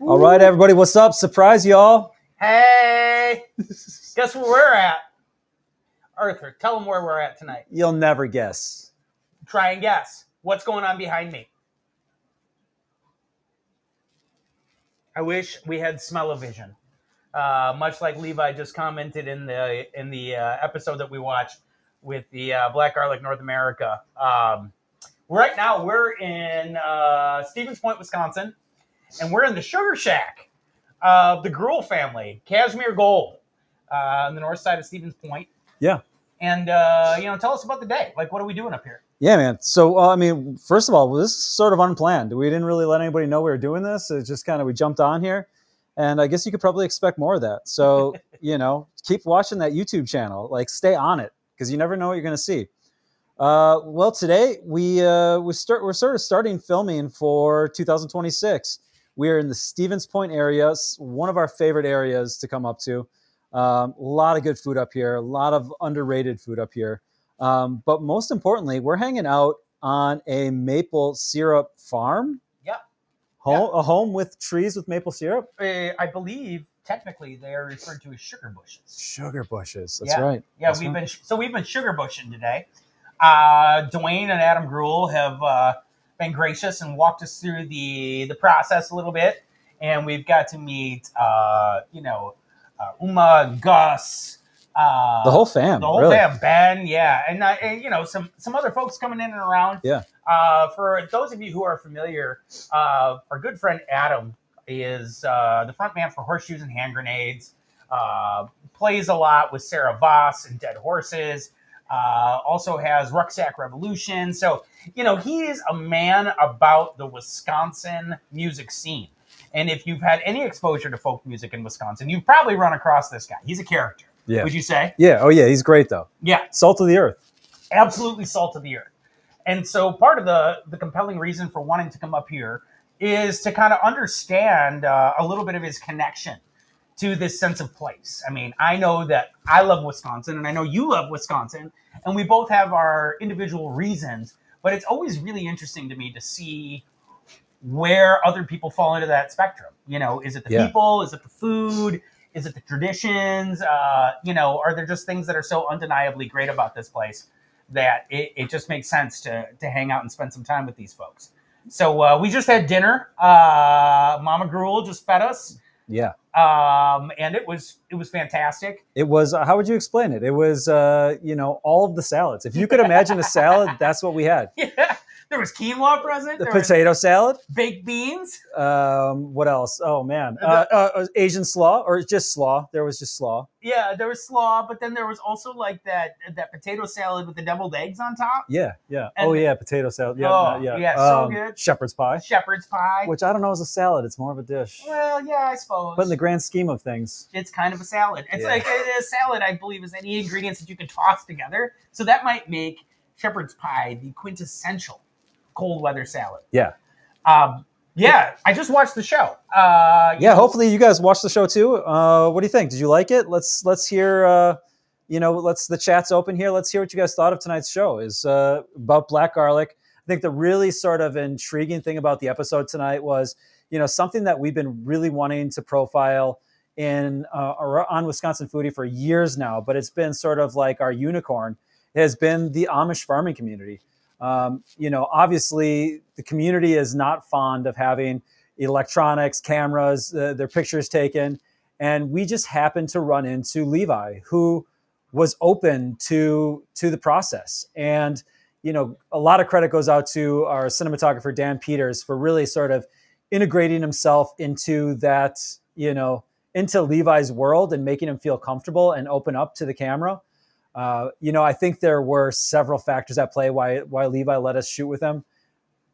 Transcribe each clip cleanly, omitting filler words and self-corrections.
All right, everybody, what's up? Surprise, y'all. Hey, guess where we're at? Arthur, tell them where we're at tonight. You'll never guess. Try and guess. What's going on behind me? I wish we had smell-o-vision. Much like Levi just commented in the episode that we watched with the Black Garlic North America. Right now, we're in Stevens Point, Wisconsin, and we're in the Sugar Shack of the Gruel family, Cashmere Gold, on the north side of Stevens Point. Yeah. And, tell us about the day. Like, what are we doing up here? Yeah, man. So, first of all, this is sort of unplanned. We didn't really let anybody know we were doing this. It's just kind of, we jumped on here. And I guess you could probably expect more of that. So, keep watching that YouTube channel. Like, stay on it, because you never know what you're going to see. Today we're sort of starting filming for 2026. We're in the Stevens Point area, one of our favorite areas to come up to. A lot of good food up here, a lot of underrated food up here. But most importantly, we're hanging out on a maple syrup farm. Yeah. A home with trees with maple syrup. I believe technically they are referred to as sugar bushes. Sugar bushes. That's right. Yeah, That's we've right. been sugar bushing today. Dwayne and Adam GRL have been gracious and walked us through the process a little bit, and we've got to meet Uma, Gus, the whole fam, Ben, yeah, and some other folks coming in and around. Yeah. For those of you who are familiar, our good friend Adam is the front man for Horseshoes and Hand Grenades. Plays a lot with Sarah Voss and Dead Horses. Also has Rucksack Revolution. So, he is a man about the Wisconsin music scene. And if you've had any exposure to folk music in Wisconsin, you've probably run across this guy. He's a character. Yeah. Would you say? Yeah. Oh, yeah. He's great, though. Yeah. Salt of the earth. Absolutely salt of the earth. And so part of the compelling reason for wanting to come up here is to kind of understand a little bit of his connection to this sense of place. I mean, I know that I love Wisconsin, and I know you love Wisconsin, and we both have our individual reasons, but it's always really interesting to me to see where other people fall into that spectrum. Is it the people? Is it the food? Is it the traditions? Are there just things that are so undeniably great about this place that it just makes sense to hang out and spend some time with these folks? So we just had dinner. Mama Gruel just fed us. Yeah. And it was fantastic. It was, how would you explain it? It was, all of the salads. If you could imagine a salad, that's what we had. Yeah. There was quinoa present. The potato salad. Baked beans. What else? Oh, man. Asian slaw, or just slaw. There was just slaw. Yeah, there was slaw, but then there was also like that potato salad with the deviled eggs on top. Yeah. And potato salad. Yeah, so good. Shepherd's pie. Shepherd's pie. Which I don't know is a salad. It's more of a dish. Well, yeah, I suppose. But in the grand scheme of things, it's kind of a salad. It's like a salad, I believe, is any ingredients that you can toss together. So that might make shepherd's pie the quintessential cold weather salad. Yeah. I just watched the show. Hopefully you guys watched the show too. What do you think? Did you like it? Let's hear, the chat's open here. Let's hear what you guys thought of tonight's show. Is about Black Garlic. I think the really sort of intriguing thing about the episode tonight was, something that we've been really wanting to profile on Wisconsin Foodie for years now, but it's been sort of like our unicorn. It has been the Amish farming community. Obviously the community is not fond of having electronics, cameras, their pictures taken. And we just happened to run into Levi, who was open to the process. And, a lot of credit goes out to our cinematographer, Dan Peters, for really sort of integrating himself into that, into Levi's world and making him feel comfortable and open up to the camera. I think there were several factors at play why Levi let us shoot with him,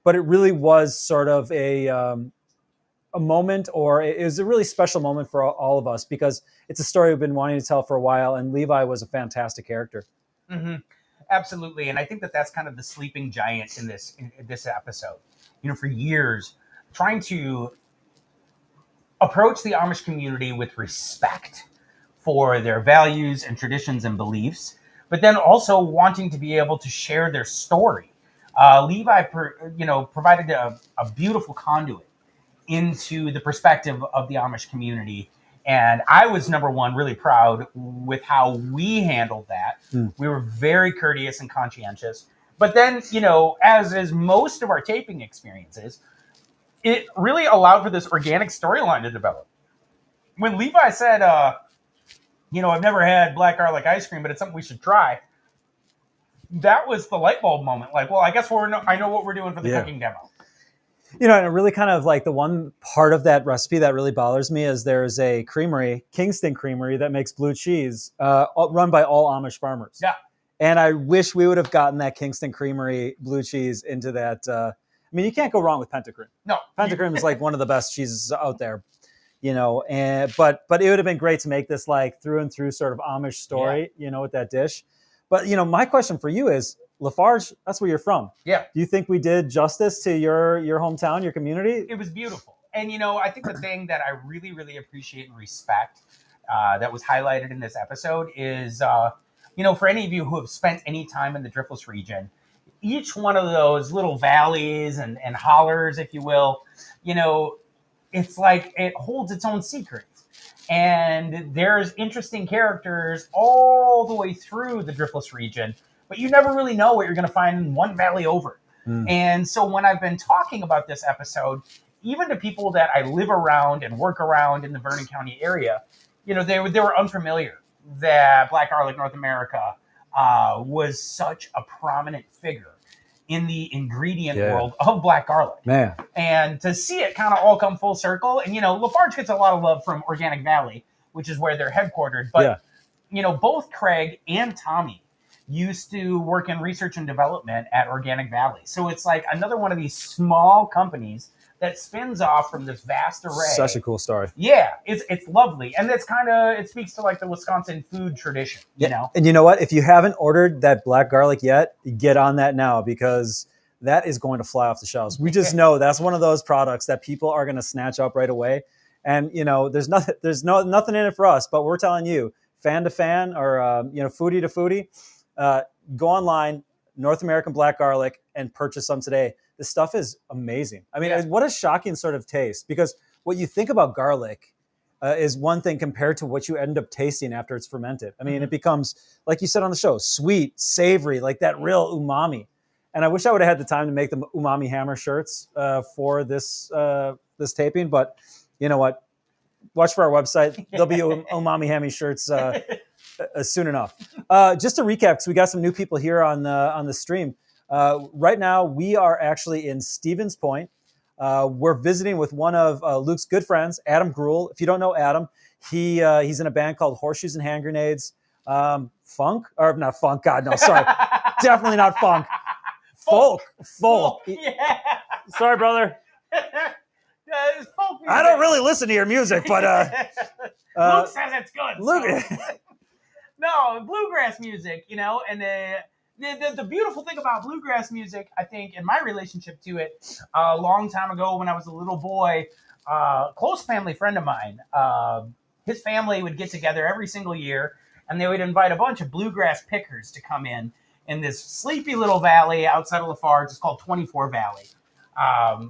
but it really was sort of a moment, or it was a really special moment for all of us, because it's a story we've been wanting to tell for a while, and Levi was a fantastic character. Mm-hmm. Absolutely, and I think that's kind of the sleeping giant in this episode. For years, trying to approach the Amish community with respect for their values and traditions and beliefs, but then also wanting to be able to share their story. Levi, provided a beautiful conduit into the perspective of the Amish community. And I was, number one, really proud with how we handled that. We were very courteous and conscientious. But then, as is most of our taping experiences, it really allowed for this organic storyline to develop. When Levi said, I've never had black garlic ice cream, but it's something we should try, that was the light bulb moment. Like, well, I guess I know what we're doing for the cooking demo. And it really kind of like the one part of that recipe that really bothers me is there's a creamery, Kingston Creamery, that makes blue cheese run by all Amish farmers. Yeah. And I wish we would have gotten that Kingston Creamery blue cheese into that. You can't go wrong with Pentacream. No. Pentacream is like one of the best cheeses out there, but it would have been great to make this like through and through sort of Amish story, with that dish. But, my question for you is, Lafarge, that's where you're from. Yeah. Do you think we did justice to your hometown, your community? It was beautiful. And, I think the thing that I really, really appreciate and respect that was highlighted in this episode is, for any of you who have spent any time in the Driftless region, each one of those little valleys and hollers, if you will, it's like it holds its own secrets. And there's interesting characters all the way through the Driftless region, but you never really know what you're going to find in one valley over. And so when I've been talking about this episode, even to people that I live around and work around in the Vernon County area, they were unfamiliar that Black Garlic North America was such a prominent figure in the ingredient world of black garlic. Man. And to see it kind of all come full circle, and Lafarge gets a lot of love from Organic Valley, which is where they're headquartered. But both Craig and Tommy used to work in research and development at Organic Valley. So it's like another one of these small companies that spins off from this vast array. Such a cool story. Yeah, it's lovely. And it's it speaks to like the Wisconsin food tradition, And you know what? If you haven't ordered that black garlic yet, get on that now, because that is going to fly off the shelves. We just know that's one of those products that people are going to snatch up right away. And, there's nothing in it for us, but we're telling you, fan to fan or, foodie to foodie, go online, North American black garlic, and purchase some today. This stuff is amazing. What a shocking sort of taste, because what you think about garlic is one thing compared to what you end up tasting after it's fermented. It becomes, like you said on the show, sweet, savory, like that real umami. And I wish I would have had the time to make the Umami Hammer shirts for this taping, but you know what? Watch for our website. There'll be Umami Hammy shirts soon enough. Just to recap, because we got some new people here on the stream. Right now, we are actually in Stevens Point. We're visiting with one of Luke's good friends, Adam GRL. If you don't know Adam, he's in a band called Horseshoes and Hand Grenades. Funk? Or not funk, God, no, sorry. Definitely not funk. Folk. Yeah. Sorry, brother. Folk music. I don't really listen to your music, but... Luke says it's good. Luke... So. No, bluegrass music, and the beautiful thing about bluegrass music, I think, in my relationship to it, a long time ago when I was a little boy, a close family friend of mine, his family would get together every single year, and they would invite a bunch of bluegrass pickers to come in this sleepy little valley outside of Lafarge. It's called 24 Valley.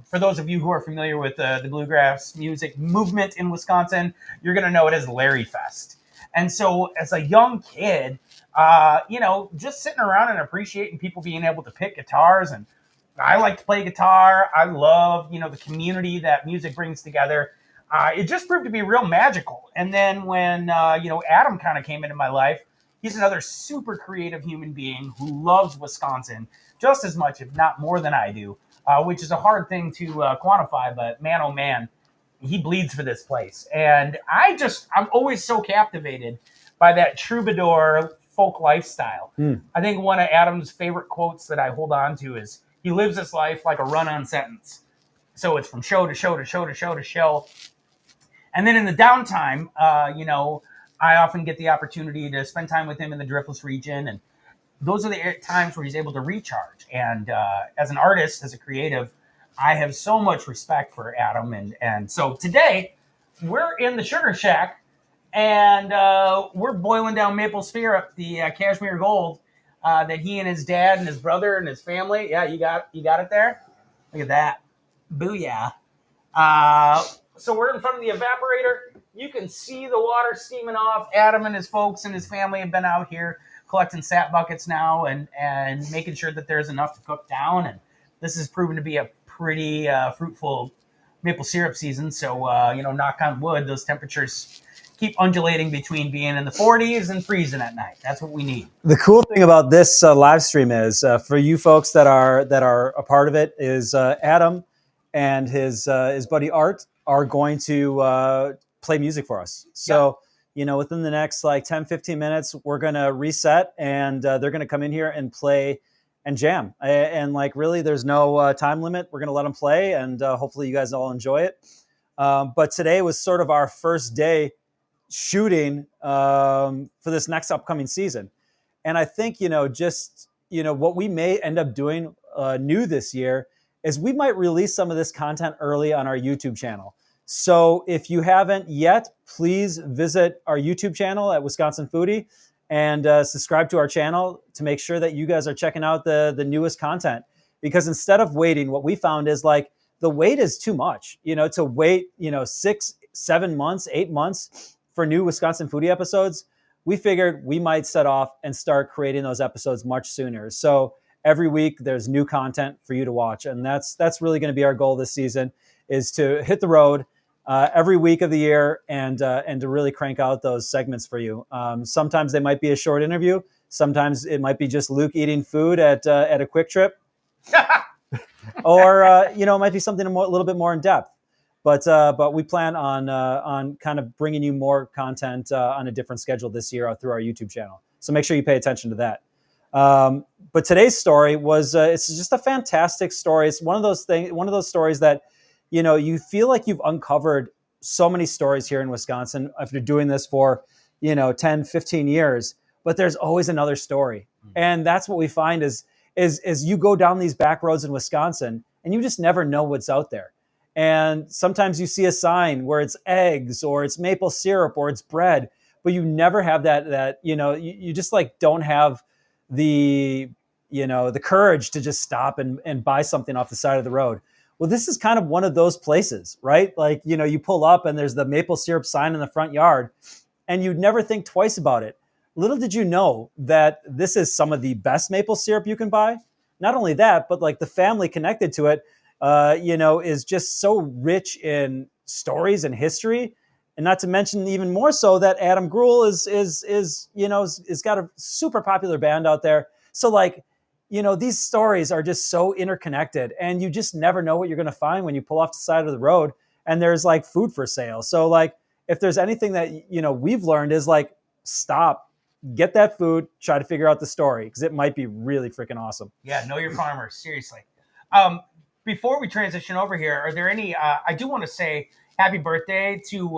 For those of you who are familiar with the bluegrass music movement in Wisconsin, you're going to know it as Larry Fest. And so as a young kid, just sitting around and appreciating people being able to pick guitars. And I like to play guitar. I love, the community that music brings together. It just proved to be real magical. And then when, Adam kind of came into my life, he's another super creative human being who loves Wisconsin just as much, if not more than I do, which is a hard thing to quantify. But man, oh man, he bleeds for this place. And I'm always so captivated by that troubadour folk lifestyle. I think one of Adam's favorite quotes that I hold on to is, he lives his life like a run-on sentence. So it's from show to show to show to show to show. And then in the downtime, I often get the opportunity to spend time with him in the Driftless region. And those are the times where he's able to recharge. And as an artist, as a creative, I have so much respect for Adam. And so today, we're in the Sugar Shack, and we're boiling down maple syrup, the Cashmere Gold, that he and his dad and his brother and his family. Yeah, you got it there. Look at that. Booyah. So we're in front of the evaporator. You can see the water steaming off. Adam and his folks and his family have been out here collecting sap buckets now and making sure that there's enough to cook down. And this has proven to be a pretty fruitful maple syrup season. So, knock on wood, those temperatures keep undulating between being in the 40s and freezing at night. That's what we need. The cool thing about this live stream is for you folks that are a part of it is Adam and his buddy Art are going to play music for us. So, within the next like 10, 15 minutes, we're going to reset and they're going to come in here and play and jam. And like, really, there's no time limit. We're going to let them play and hopefully you guys all enjoy it. But today was sort of our first day shooting for this next upcoming season. And I think, what we may end up doing new this year is we might release some of this content early on our YouTube channel. So if you haven't yet, please visit our YouTube channel at Wisconsin Foodie and subscribe to our channel to make sure that you guys are checking out the newest content. Because instead of waiting, what we found is like the wait is too much, to wait, 6, 7 months, 8 months for new Wisconsin Foodie episodes. We figured we might set off and start creating those episodes much sooner. So every week there's new content for you to watch. And that's really going to be our goal this season, is to hit the road every week of the year and to really crank out those segments for you. Sometimes they might be a short interview. Sometimes it might be just Luke eating food at a Quick Trip. Or, it might be something a little bit more in depth. But we plan on kind of bringing you more content on a different schedule this year through our YouTube channel. So make sure you pay attention to that. But today's story was it's just a fantastic story. It's one of those stories that, you feel like you've uncovered so many stories here in Wisconsin after doing this for, 10, 15 years. But there's always another story. Mm-hmm. And that's what we find is you go down these back roads in Wisconsin and you just never know what's out there. And sometimes you see a sign where it's eggs or it's maple syrup or it's bread, but you never have that you just like don't have the courage to just stop and buy something off the side of the road. Well, this is kind of one of those places, right? Like, you pull up and there's the maple syrup sign in the front yard and you'd never think twice about it. Little did you know that this is some of the best maple syrup you can buy. Not only that, but like the family connected to it, is just so rich in stories and history, and not to mention even more so that Adam Gruel is got a super popular band out there. So like, these stories are just so interconnected, and you just never know what you're going to find when you pull off the side of the road and there's like food for sale. So like, if there's anything that we've learned is like, stop, get that food, try to figure out the story because it might be really freaking awesome. Yeah, know your farmers, seriously. Before we transition over here, are there any? I do want to say happy birthday to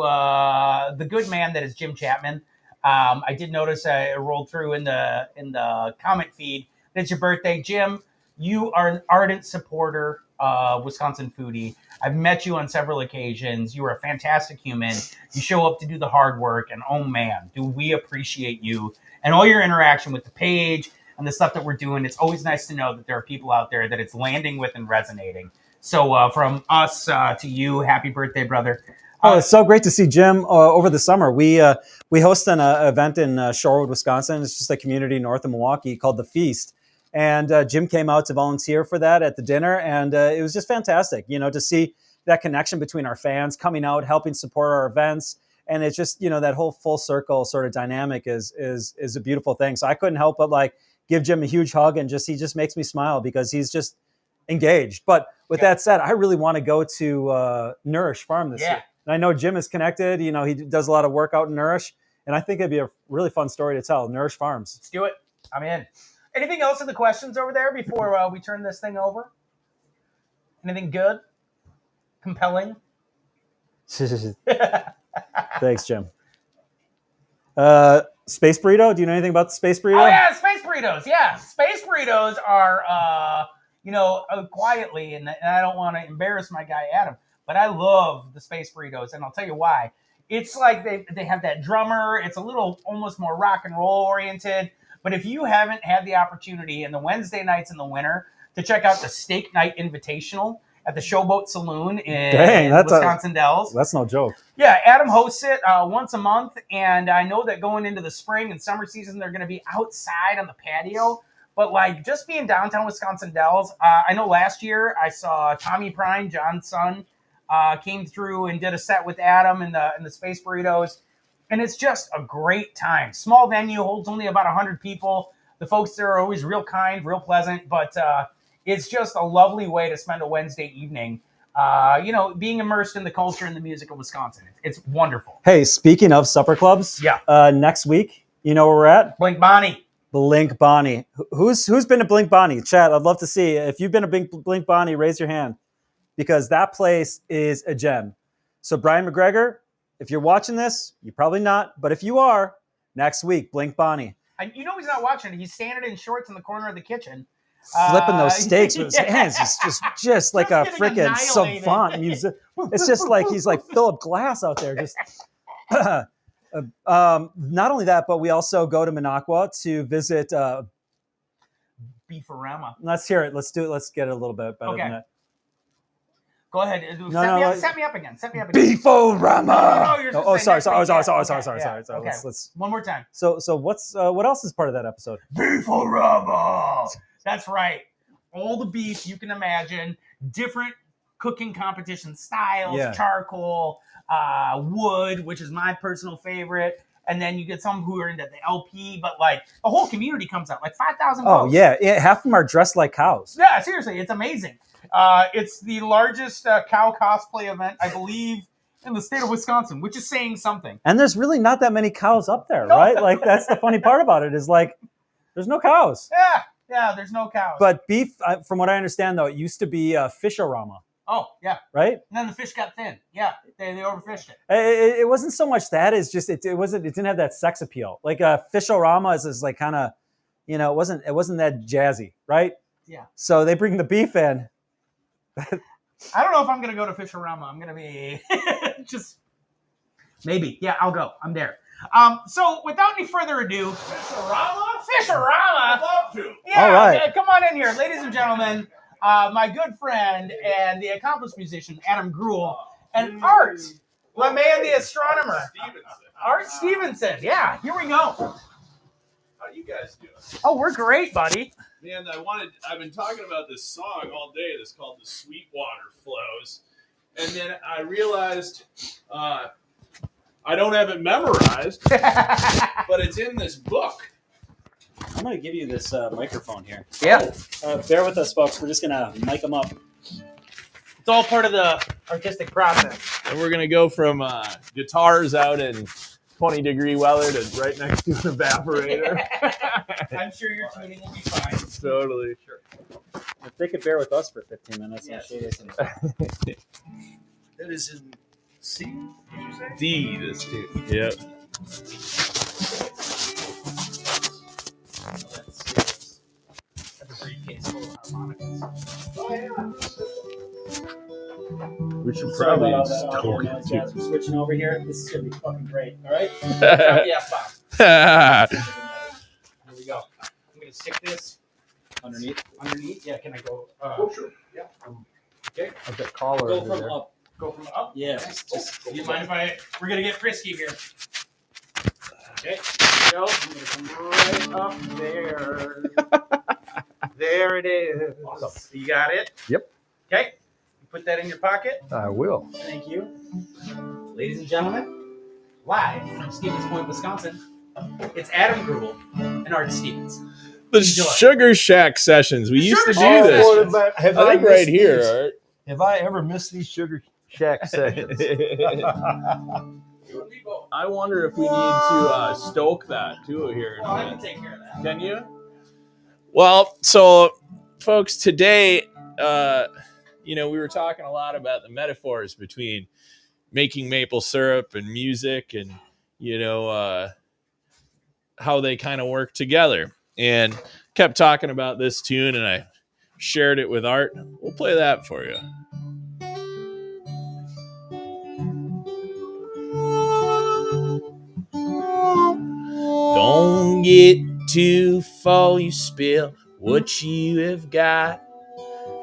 the good man that is Jim Chapman. I did notice it rolled through in the comment feed that it's your birthday, Jim. You are an ardent supporter of Wisconsin Foodie. I've met you on several occasions. You are a fantastic human. You show up to do the hard work, and oh man, do we appreciate you and all your interaction with the page and the stuff that we're doing. It's always nice to know that there are people out there that it's landing with and resonating. So from us to you, happy birthday, brother. It's so great to see Jim over the summer. We host an event in Shorewood, Wisconsin. It's just a community north of Milwaukee called The Feast. And Jim came out to volunteer for that at the dinner. And it was just fantastic, to see that connection between our fans coming out, helping support our events. And it's just, that whole full circle sort of dynamic is a beautiful thing. So I couldn't help but like give Jim a huge hug, and he just makes me smile because he's just engaged. But with that said, I really want to go to Nourish Farm this year. And I know Jim is connected. He does a lot of work out in Nourish. And I think it'd be a really fun story to tell. Nourish Farms. Let's do it. I'm in. Anything else in the questions over there before we turn this thing over? Anything good? Compelling? Thanks, Jim. Space burrito? Do you know anything about the space burrito? Oh, yeah, space burritos. Yeah, space burritos are, quietly, and I don't want to embarrass my guy Adam, but I love the space burritos, and I'll tell you why. It's like they have that drummer. It's a little almost more rock and roll oriented. But if you haven't had the opportunity in the Wednesday nights in the winter to check out the Steak Night Invitational, at the Showboat Saloon in that's Wisconsin Dells. That's no joke. Yeah, Adam hosts it once a month, and I know that going into the spring and summer season, they're going to be outside on the patio. But like just being downtown Wisconsin Dells, I know last year I saw Tommy Prine, John's son, came through and did a set with Adam in the Space Burritos, and it's just a great time. Small venue, holds only about 100 people. The folks there are always real kind, real pleasant, but it's just a lovely way to spend a Wednesday evening. Being immersed in the culture and the music of Wisconsin. It's wonderful. Hey, speaking of supper clubs, next week, you know where we're at? Blink Bonnie. Blink Bonnie. Who's been to Blink Bonnie? Chat, I'd love to see. If you've been to Blink Bonnie, raise your hand, because that place is a gem. So Brian McGregor, if you're watching this, you're probably not, but if you are, next week, Blink Bonnie. You know he's not watching. He's standing in shorts in the corner of the kitchen. Flipping those steaks with his hands. It's just like a freaking savant music. It's just like he's like Philip Glass out there. Just not only that, but we also go to Minocqua to visit Beefarama. Let's hear it. Let's do it. Let's get it a little bit better than that. Go ahead. Set me up again. Beefarama. Sorry. Okay. Let's one more time. So what else is part of that episode? Beefarama. That's right. All the beef you can imagine, different cooking competition styles, charcoal, wood, which is my personal favorite. And then you get some who are into the LP, but like the whole community comes out, like 5,000 folks. Oh, yeah. Half of them are dressed like cows. Yeah, seriously. It's amazing. It's the largest cow cosplay event, I believe, in the state of Wisconsin, which is saying something. And there's really not that many cows up there, right? Like, that's the funny part about it is like, there's no cows. Yeah, there's no cows. But beef, from what I understand, though, it used to be Fish-O-Rama. Oh, yeah. Right? And then the fish got thin. Yeah, they overfished it. It wasn't so much that. It's just, it didn't have that sex appeal. Like, Fish-O-Rama is like kind of, it wasn't that jazzy, right? Yeah. So they bring the beef in. I don't know if I'm going to go to Fish-O-Rama. I'm going to be just maybe. Yeah, I'll go. I'm there. So without any further ado, Fish-O-Rama. I'd love to. Yeah, all right. Yeah, come on in here, ladies and gentlemen. My good friend and the accomplished musician Adam Gruel and Art, my man, the astronomer, Art Stevenson. Yeah, here we go. How you guys doing? Oh, we're great, buddy. Man, I've been talking about this song all day that's called The Sweetwater Flows. And then I realized I don't have it memorized, but it's in this book. I'm going to give you this microphone here. Yeah. Bear with us, folks. We're just going to mic them up. It's all part of the artistic process. And we're going to go from guitars out in 20-degree weather to right next to an evaporator. I'm sure your tuning will be fine. Totally. Sure. If they could bear with us for 15 minutes, Yes. I'm sure they can. That is in C, did you say? D, this too. Yep. That's a briefcase full of harmonicas. Oh, yeah. We should Sorry probably about all that stoke awkward noise, guys. We're switching over here. This is going to be fucking great. All right? Yeah, Bob. Here we go. I'm going to stick this Underneath. Yeah, can I go? Sure. Yeah. Okay. I've got collar Go over from there. up. Go from up. Yeah. Do you mind if we're going to get frisky here. Okay. Here we go. I'm going to come right up there. There it is. Awesome. You got it? Yep. Okay. You put that in your pocket. I will. Thank you. Ladies and gentlemen, live from Stevens Point, Wisconsin, it's Adam Gruel and Art Stevens. The Enjoy. Sugar Shack sessions. We used to do Shack this. sessions. I think right here, Art. Have I ever missed these Sugar Shack sessions? I wonder if we need to stoke that too here. Well, I can take care of that. Can you? Well, so folks, today, we were talking a lot about the metaphors between making maple syrup and music and, how they kind of work together. And kept talking about this tune, and I shared it with Art. We'll play that for you. Don't get too full, you spill what you have got.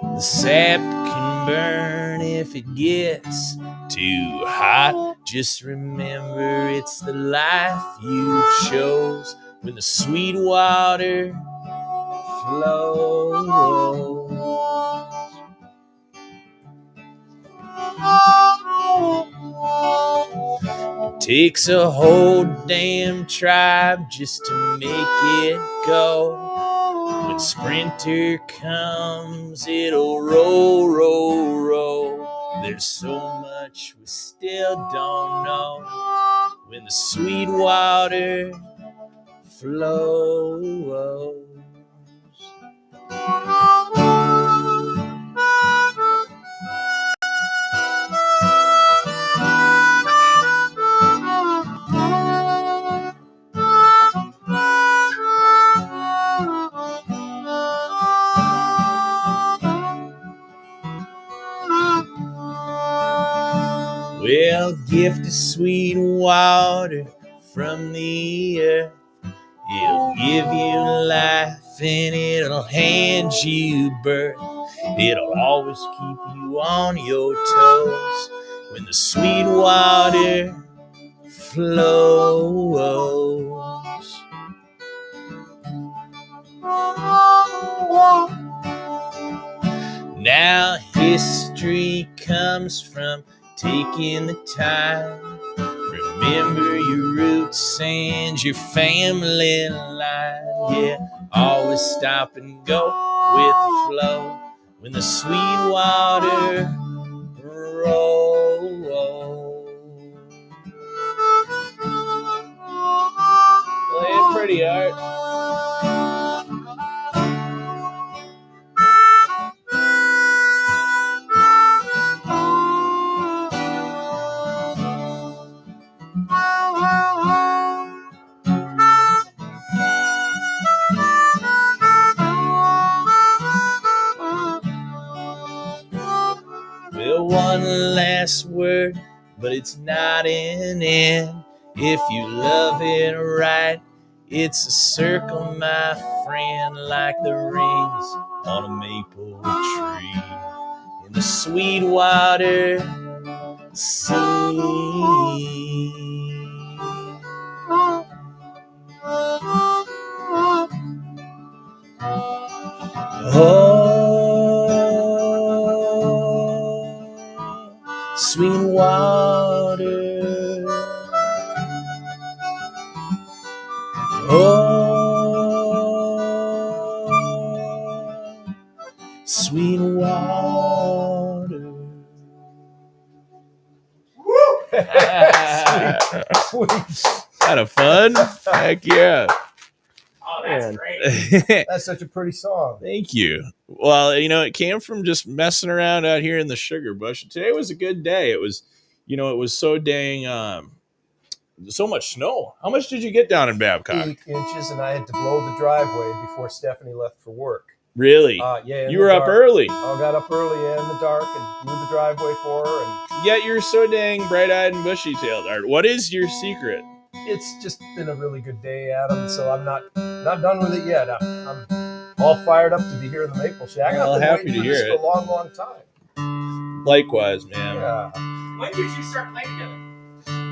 The sap can burn if it gets too hot. Just remember it's the life you chose when the sweet water flows. Takes a whole damn tribe just to make it go. When Sprinter comes, it'll roll, roll, roll. There's so much we still don't know when the sweet water flows. Well, gift of sweet water from the earth. It'll give you life and it'll hand you birth. It'll always keep you on your toes when the sweet water flows. Now history comes from taking the time. Remember your roots and your family line. Yeah, always stop and go with the flow when the sweet water rolls. Play it pretty, Art. Well, one last word, but it's not an end. If you love it right, it's a circle, my friend, like the rings on a maple tree in the sweet water sea. Oh, sweet water. Oh, sweet water. Sweet. Kind of fun. Heck yeah. Oh, that's Man. great. That's such a pretty song. Thank you. Well, it came from just messing around out here in the sugar bush. Today was a good day. It was, it was so dang, so much snow. How much did you get down in Babcock? 8 inches, and I had to blow the driveway before Stephanie left for work. Really? Yeah. in You the were up dark. early. I got up early in the dark and blew the driveway for her, and Yet you're so dang bright-eyed and bushy-tailed, Art. What is your secret? it's just been a really good day, Adam. So I'm not done with it yet. I'm all fired up to be here in the Maple Shack. Well, I've been happy waiting to for this hear for it. a long, long time. Likewise, man. Yeah. When did you start playing together?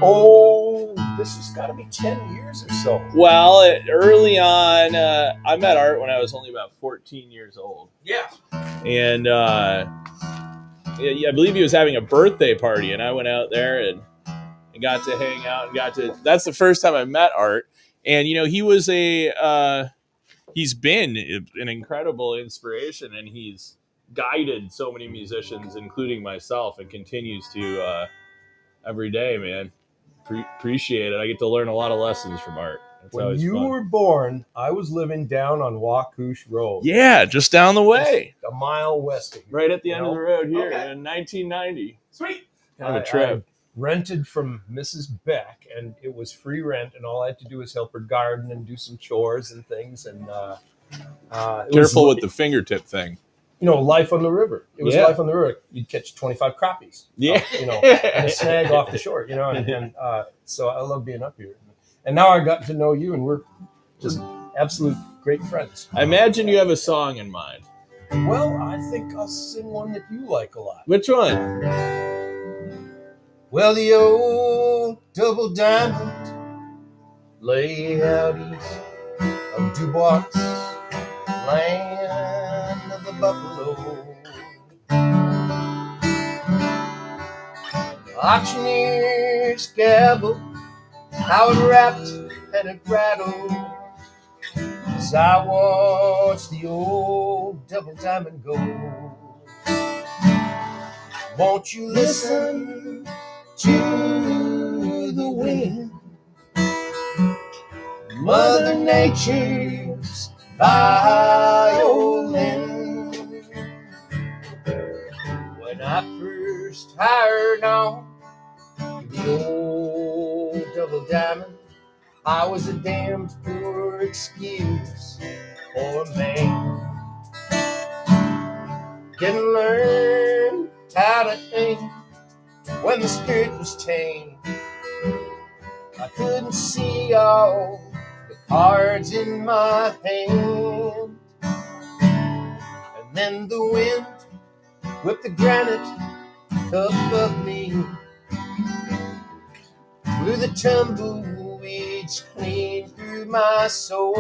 Oh, this has got to be 10 years or so. Well, early on, I met Art when I was only about 14 years old. Yeah. And I believe he was having a birthday party, and I went out there and got to hang out and that's the first time I met Art. And, he was he's been an incredible inspiration, and he's guided so many musicians, including myself, and continues to every day, man. Appreciate it. I get to learn a lot of lessons from Art. It's When always you fun. were born, I was living down on Waukoosh Road. Yeah, just down the way. Just a mile west of here. Right at the end of the road here Okay. in 1990. Sweet. Kind of a trip. I rented from Mrs. Beck, and it was free rent, and all I had to do was help her garden and do some chores and things. And Careful with the fingertip thing. life on the river. It was Yeah. life on the river. You'd catch 25 crappies. Yeah. And a snag off the shore. And so I love being up here. And now I got to know you, and we're just absolute great friends. I imagine you have a song in mind. Well, I think I'll sing one that you like a lot. Which one? Well, the old double diamond lay out east of Dubois, land of the buffalo. Auctioneer's gabble, how it rapped and it rattled as I watched the old double diamond go. Won't you listen to the wind, Mother Nature's violin? When I first hired on the old double diamond, I was a damned poor excuse for a man. Didn't learn how to aim when the spirit was tame. I couldn't see all the cards in my hand. And then the wind whipped the granite up of me, blew the tumbleweeds clean through my soul.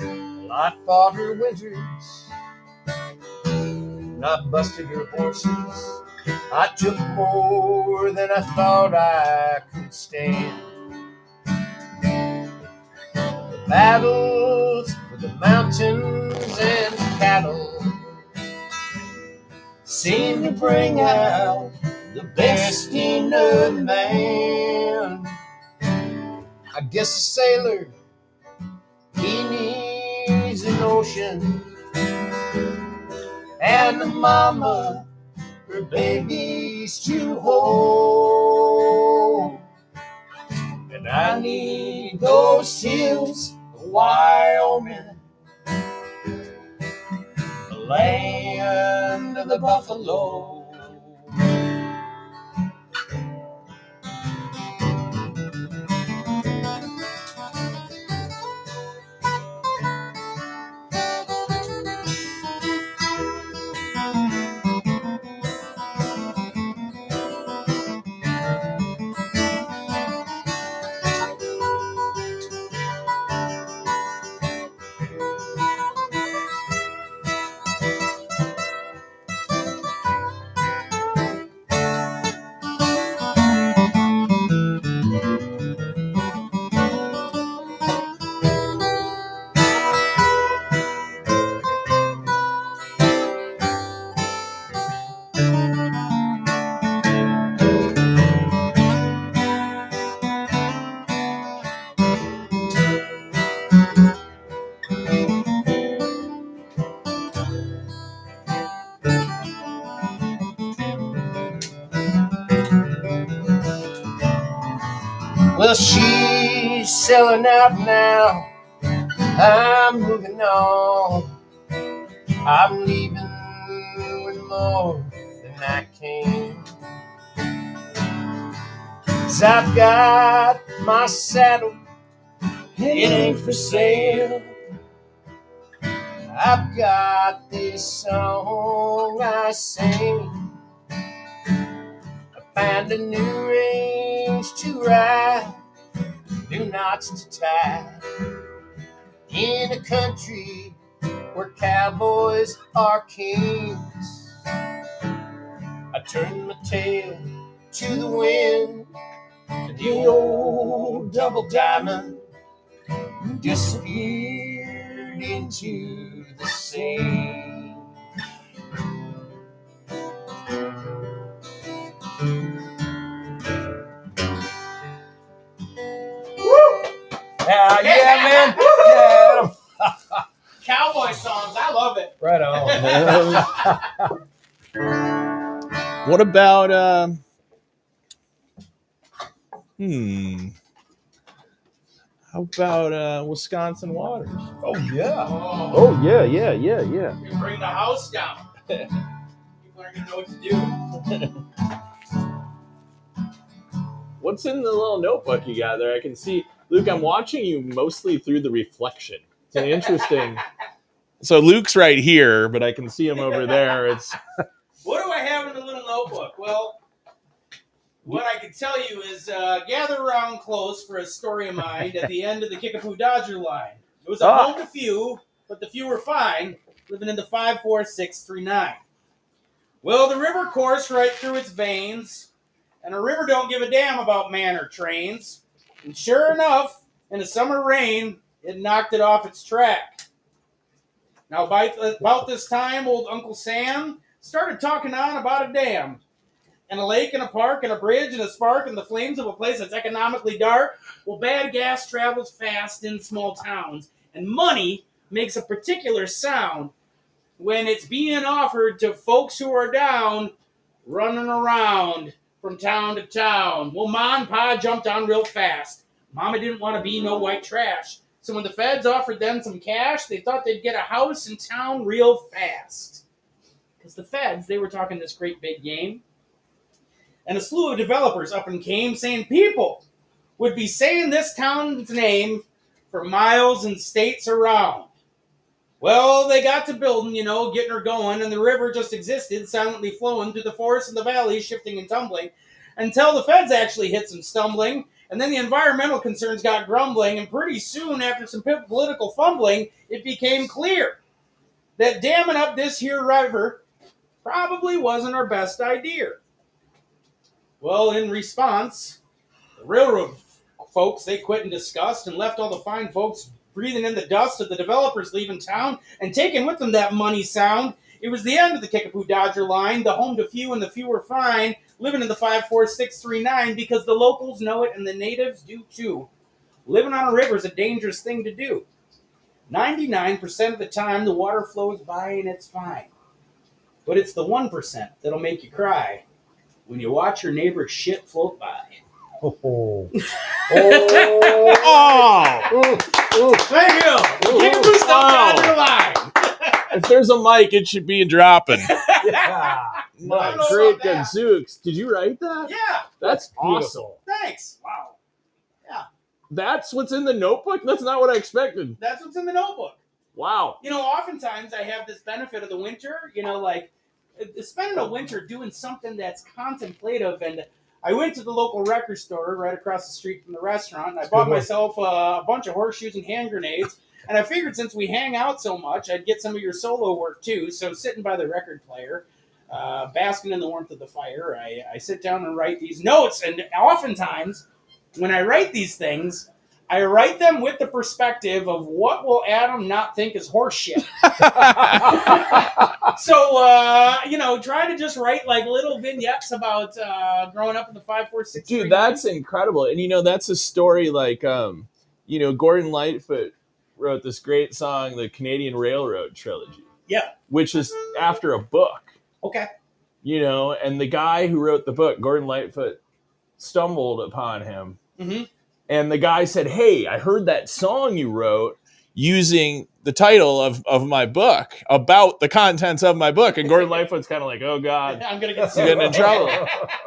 Well, I fought her winters, and I busted her horses. I took more than I thought I could stand. The battles with the mountains and cattle seem to bring out the best in a man. I guess a sailor, he needs an ocean, and a mama, her babies to hold. And I need those hills of Wyoming, the land of the buffalo. Well, she's selling out now, I'm moving on. I'm leaving with more than I came. 'Cause I've got my saddle, it ain't for sale. I've got this song I sing. I found a new range to ride, new knots to tie, in a country where cowboys are kings. I turned my tail to the wind, and the old double diamond disappeared into the sea. Yeah, man. Yeah. Cowboy songs, I love it. Right on. What about how about Wisconsin waters? Oh, yeah. Oh yeah. You bring the house down. People aren't gonna know what to do. What's in the little notebook you got there? I can see, Luke, I'm watching you mostly through the reflection. an interesting. So Luke's right here, but I can see him over there. It's What do I have in the little notebook? Well, what I can tell you is gather around close for a story of mine at the end of the Kickapoo Dodger line. It was a home to few, but the few were fine, living in the 54639. Well, the river coursed right through its veins, and a river don't give a damn about man or trains. And sure enough, in a summer rain, it knocked it off its track. Now, about this time, old Uncle Sam started talking on about a dam, and a lake, and a park, and a bridge, and a spark, and the flames of a place that's economically dark. Well, bad gas travels fast in small towns, and money makes a particular sound when it's being offered to folks who are down, running around from town to town. Well, Ma and Pa jumped on real fast. Mama didn't want to be no white trash. So when the feds offered them some cash, they thought they'd get a house in town real fast. Because the feds, they were talking this great big game. And a slew of developers up and came saying people would be saying this town's name for miles and states around. Well, they got to building, getting her going, and the river just existed, silently flowing through the forests and the valleys, shifting and tumbling, until the feds actually hit some stumbling, and then the environmental concerns got grumbling, and pretty soon, after some political fumbling, it became clear that damming up this here river probably wasn't our best idea. Well, in response, the railroad folks, they quit in disgust and left all the fine folks breathing in the dust of the developers leaving town and taking with them that money sound. It was the end of the Kickapoo Dodger line, the home to few and the few were fine, living in the 54639 because the locals know it and the natives do too. Living on a river is a dangerous thing to do. 99% of the time the water flows by and it's fine. But it's the 1% that'll make you cry when you watch your neighbor's shit float by. Oh. Thank you. Kickapoo Dodger line. If there's a mic, it should be dropping. Yeah. My Nice. great gadzooks. Did you write that? Yeah. That's Beautiful. awesome. Thanks. Wow. That's what's in the notebook? That's not what I expected. That's what's in the notebook. Wow. Oftentimes I have this benefit of the winter, like spending a winter doing something that's contemplative. And I went to the local record store right across the street from the restaurant, and I bought myself a bunch of horseshoes and hand grenades. And I figured since we hang out so much, I'd get some of your solo work too. So sitting by the record player, basking in the warmth of the fire, I sit down and write these notes. And oftentimes, when I write these things, I write them with the perspective of what will Adam not think is horseshit. So, try to just write like little vignettes about growing up in the 546. Dude, that's incredible. And, that's a story like, Gordon Lightfoot wrote this great song, the Canadian Railroad Trilogy. Yeah. Which is after a book. Okay. And the guy who wrote the book, Gordon Lightfoot, stumbled upon him. Mm-hmm. And the guy said, "Hey, I heard that song you wrote using the title of my book, about the contents of my book." And Gordon Lightfoot's kind of like, "Oh, God, I'm going to I'm getting in trouble."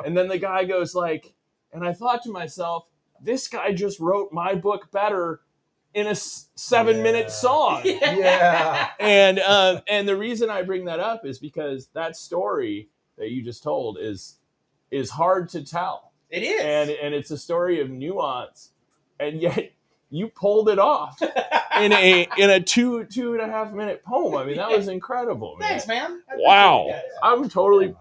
And then the guy goes like, and I thought to myself, this guy just wrote my book better in a 7-minute song. Yeah. And the reason I bring that up is because that story that you just told is hard to tell. It is. And it's a story of nuance, and yet you pulled it off in a 2.5 minute poem. I mean, that was incredible, man. Thanks, man. Wow. I'm totally,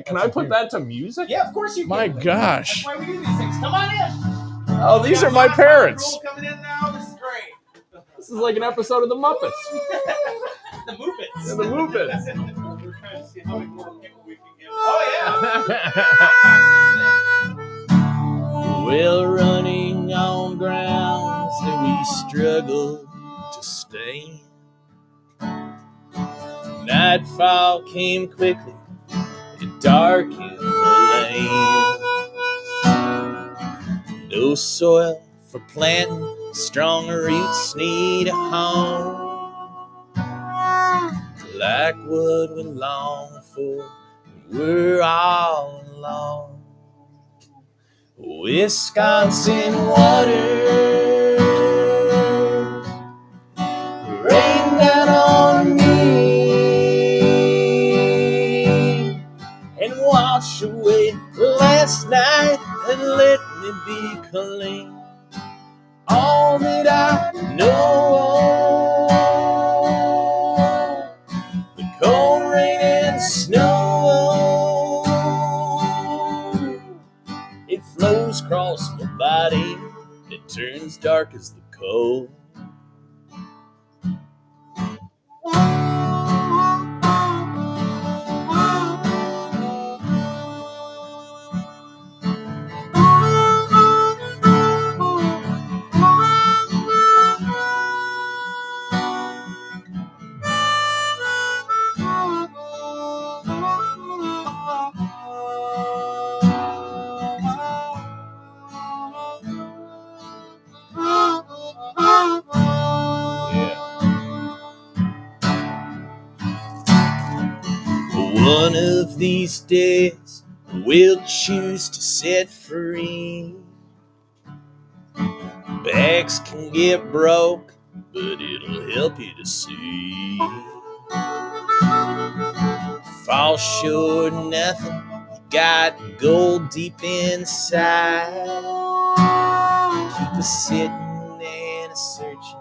can I put that to music? Yeah, of course you can. My gosh. That's why we do these things. Come on in. Oh, these are my parents. Gruel coming in now. This is great. This is like an episode of The Muppets. The Muppets. Yeah, the Muppets. We're trying to see how many more people we can get. Oh, Well, running on grounds that we struggle to stay. Nightfall came quickly, it darkened the lane. No soil for planting, strong roots need a home. Like what we long for, we're all alone. Wisconsin water last night and let me be clean. All that I know, the cold rain and snow, it flows across my body, it turns dark as the cold. One of these days we'll choose to set free. Backs can get broke, but it'll help you to see. Fall short of nothing, you got gold deep inside. Keep us sitting and searching,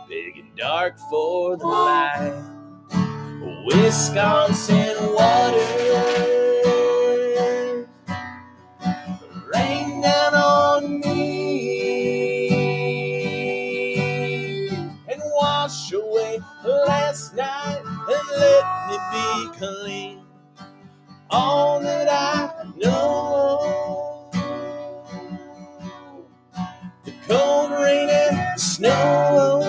big and dark for the light. Wisconsin water, rain down on me and wash away last night and let me be clean. All that I know, the cold rain and snow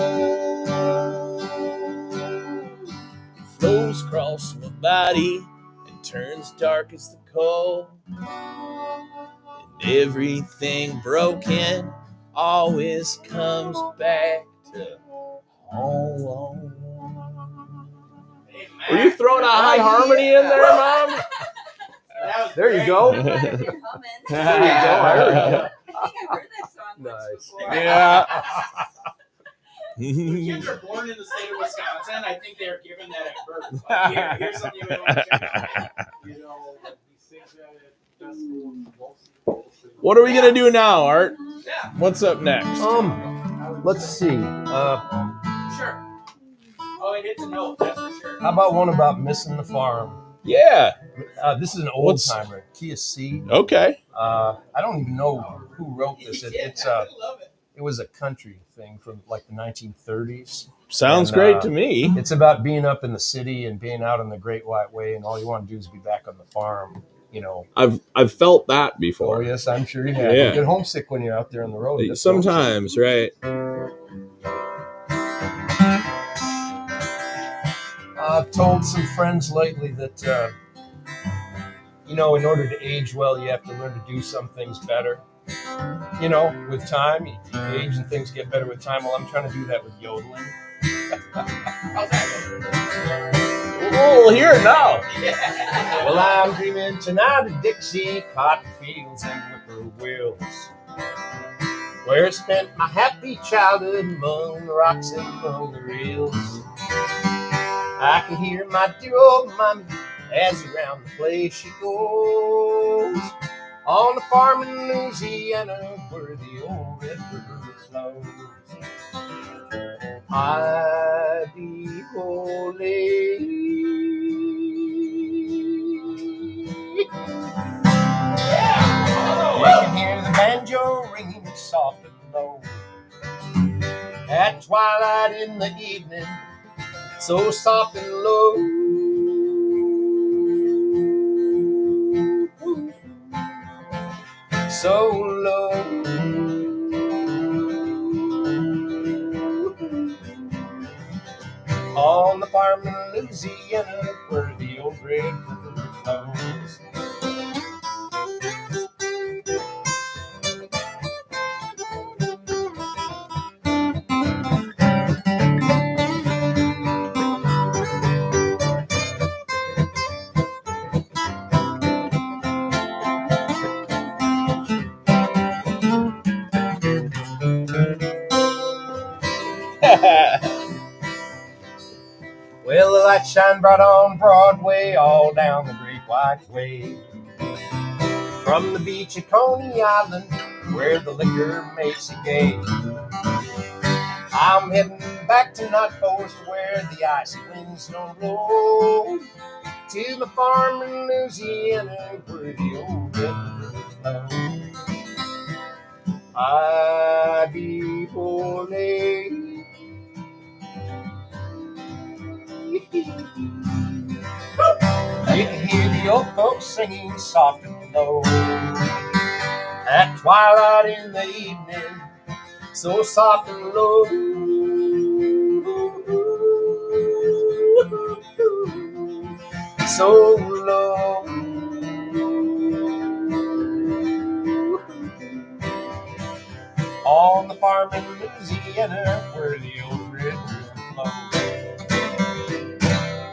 flows across my body and turns dark as the coal. And everything broken always comes back to home. Were you throwing a high harmony in there, Mom? There you go. There you There you go. I think I've heard that song once Nice. before. Yeah. When kids are born in the state of Wisconsin, I think they're given that at birth. Like, here's something you want to check out. You know, these things that at festivals, What are we gonna do now, Art? Yeah, What's up next? Let's see. sure. Oh, it hits a note, that's for sure. How about one about missing the farm? Yeah. This is an old timer, Kia C. Okay. I don't even know who wrote this. It's I love it. it was a country thing from like the 1930s. Sounds And, great to me. It's about being up in the city and being out on the Great White Way, and all you want to do is be back on the farm. You know. I've felt that Oh before. yes, I'm sure you have. Yeah. You get homesick when you're out there on the road. That's Sometimes, right? I've told some friends lately that, you know, in order to age well, you have to learn to do some things better. You know, with time, you age and things get better with time. Well, I'm trying to do that with yodeling. How's that Oh, we'll hear it now. Well, I'm dreaming tonight of Dixie, cotton fields, and whippoorwills, where I spent my happy childhood among the rocks and among the rills. I can hear my dear old mommy as around the place she goes, on the farm in Louisiana where the old Red River flows. I behold you can hear the banjo ringing soft and low at twilight in the evening, so soft and low. So low. On the farm in Louisiana where the old Red River flows. Well, the light shine bright on Broadway, all down the Great White Way, from the beach at Coney Island, where the liquor makes you gay. I'm heading back to Nightpost, where the icy winds don't blow, to my farm in Louisiana, where the old red river flows. I be holy. You can hear the old folks singing soft and low at twilight in the evening, so soft and low, so low. On the farm in Louisiana, where the old red river flows.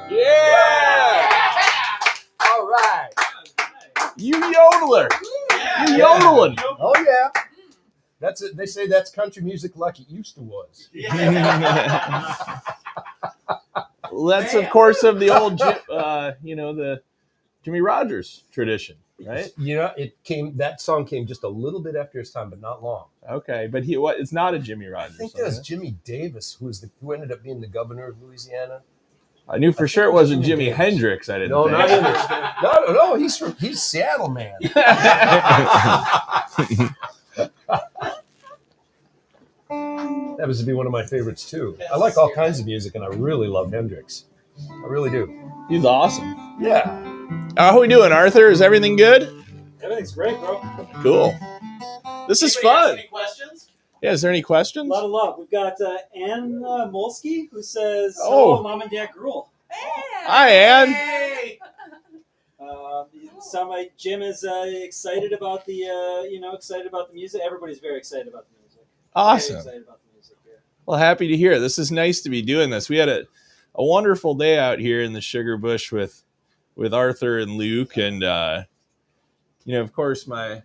Yeah! All right. You yodeler. Yeah. You yodeling. Oh yeah. That's it. They say that's country music like it used to was. Well, that's of course of the old, the Jimmy Rogers tradition, right? You know, that song came just a little bit after his time, but not long. Okay, but it's not a Jimmy I Rogers think song, that was is it? Jimmy Davis, who ended up being the governor of Louisiana. I knew for sure it wasn't Jimi Hendrix. I didn't No, think. not Hendrix. No. He's Seattle man. That was to be one of my favorites too. I like all kinds of music, and I really love Hendrix. I really do. He's awesome. Yeah. How are we doing, Arthur? Is everything good? Everything's great, bro. Cool. This is Anybody has fun. any questions? Yeah, is there any A questions? lot of love. We've got Ann Molsky, who says, Oh. "Oh, Mom and Dad Gruel." Hi, Ann. Hey! Jim is excited about the excited about the music. Everybody's very excited about the music. Awesome. Very excited about the music here. Well, happy to hear. This is nice to be doing this. We had a wonderful day out here in the sugar bush with Arthur and Luke, and of course my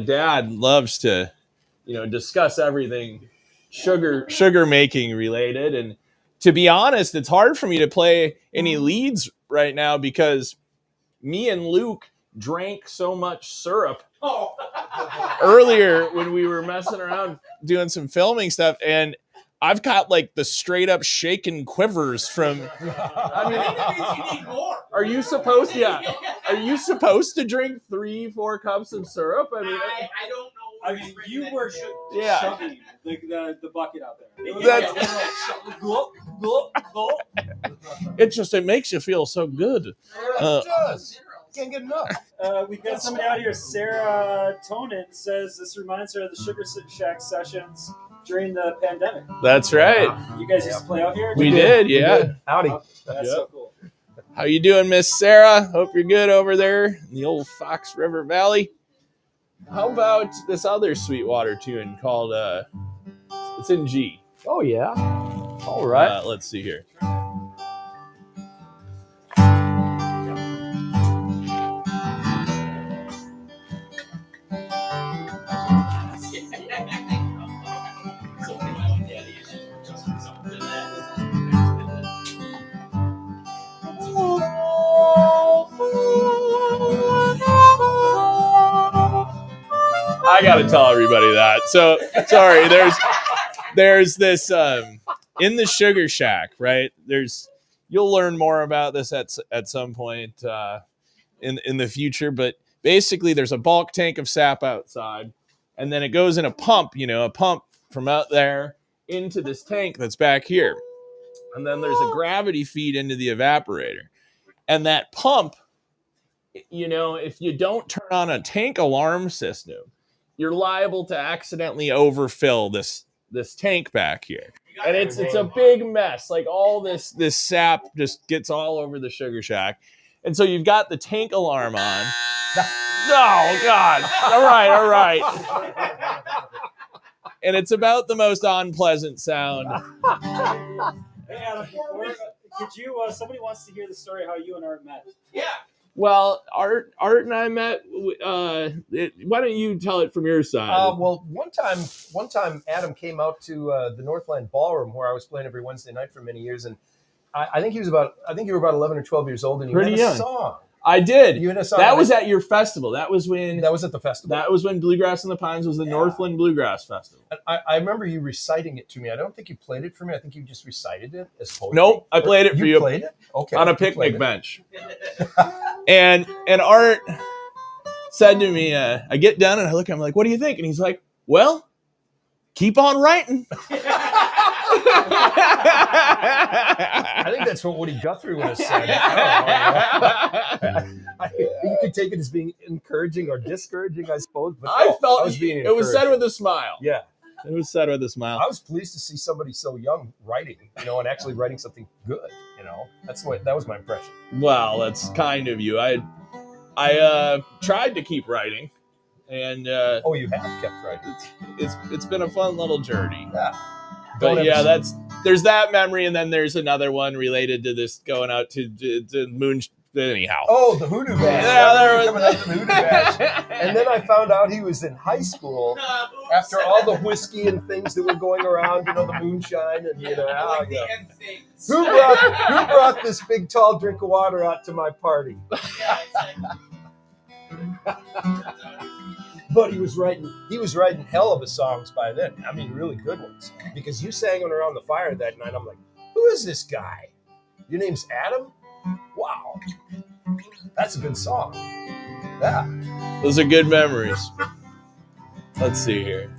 dad loves to discuss everything sugar making related. And to be honest, it's hard for me to play any leads right now because me and Luke drank so much syrup Oh. earlier when we were messing around doing some filming stuff, and I've got like the straight up shaken quivers from. I mean, You need more. are you supposed? Yeah, are you supposed to drink 3-4 cups of syrup? I mean, I don't know. I mean, you were Yeah. shoving the bucket out there. It was That's- gulp, gulp, gulp. it makes you feel so good. It does. Can't get enough. We've got somebody out here. Sarah Tonin says this reminds her of the Sugar Shack sessions during the pandemic. That's right. You guys used to play out here? We did, We yeah. did. Howdy. That's Yep. so cool. How you doing, Miss Sarah? Hope you're good over there in the old Fox River Valley. How about this other Sweetwater tune called it's in G. Oh yeah. All right. Let's see here. I gotta tell everybody that. So sorry, there's this in the Sugar Shack, right? You'll learn more about this at some point in the future, but basically there's a bulk tank of sap outside, and then it goes in a pump from out there into this tank that's back here. And then there's a gravity feed into the evaporator. And that pump, if you don't turn on a tank alarm system, you're liable to accidentally overfill this tank back here. And it's a big mess. Like all this sap just gets all over the Sugar Shack. And so you've got the tank alarm on. Oh God. All right. And it's about the most unpleasant sound. Hey, Adam, could you? Somebody wants to hear the story how you and Art met. Yeah. Well, Art and I met. Why don't you tell it from your side? Well, one time, Adam came out to the Northland Ballroom where I was playing every Wednesday night for many years, and I think you were about 11 or 12 years old, and you Pretty had young. a song. I did. You and a song. That was at your festival. That was when That was at the festival. that was when Bluegrass in the Pines was the Northland Bluegrass Festival. I remember you reciting it to me. I don't think you played it for me. I think you just recited it as poetry. Nope, I played it for you. Played it? Okay. On a You played picnic it. bench. and Art said to me, I get done and I look at him like, what do you think? And he's like, well, keep on writing. I think that's what Woody Guthrie would have said. You could take it as being encouraging or discouraging, I suppose. But I felt I was being it was said encouraging. with a smile. Yeah. It was said with a smile. I was pleased to see somebody so young writing, and actually writing something good. That was my impression. Well, that's kind of you. I tried to keep writing, and Oh, you have kept writing. it's been a fun little journey. Yeah. But yeah, there's that memory, and then there's another one related to this going out to moon. Anyhow. Oh, the Hoodoo Bash. Yeah, there was- coming out to the Hoodoo Bash. And then I found out he was in high school after all the whiskey and things that were going around, the moonshine and Who brought this big tall drink of water out to my party? But he was writing hell of a songs by then. I mean, really good ones. Because you sang one around the fire that night. I'm like, who is this guy? Your name's Adam? Wow. That's a good song. Yeah. Those are good memories. Let's see here.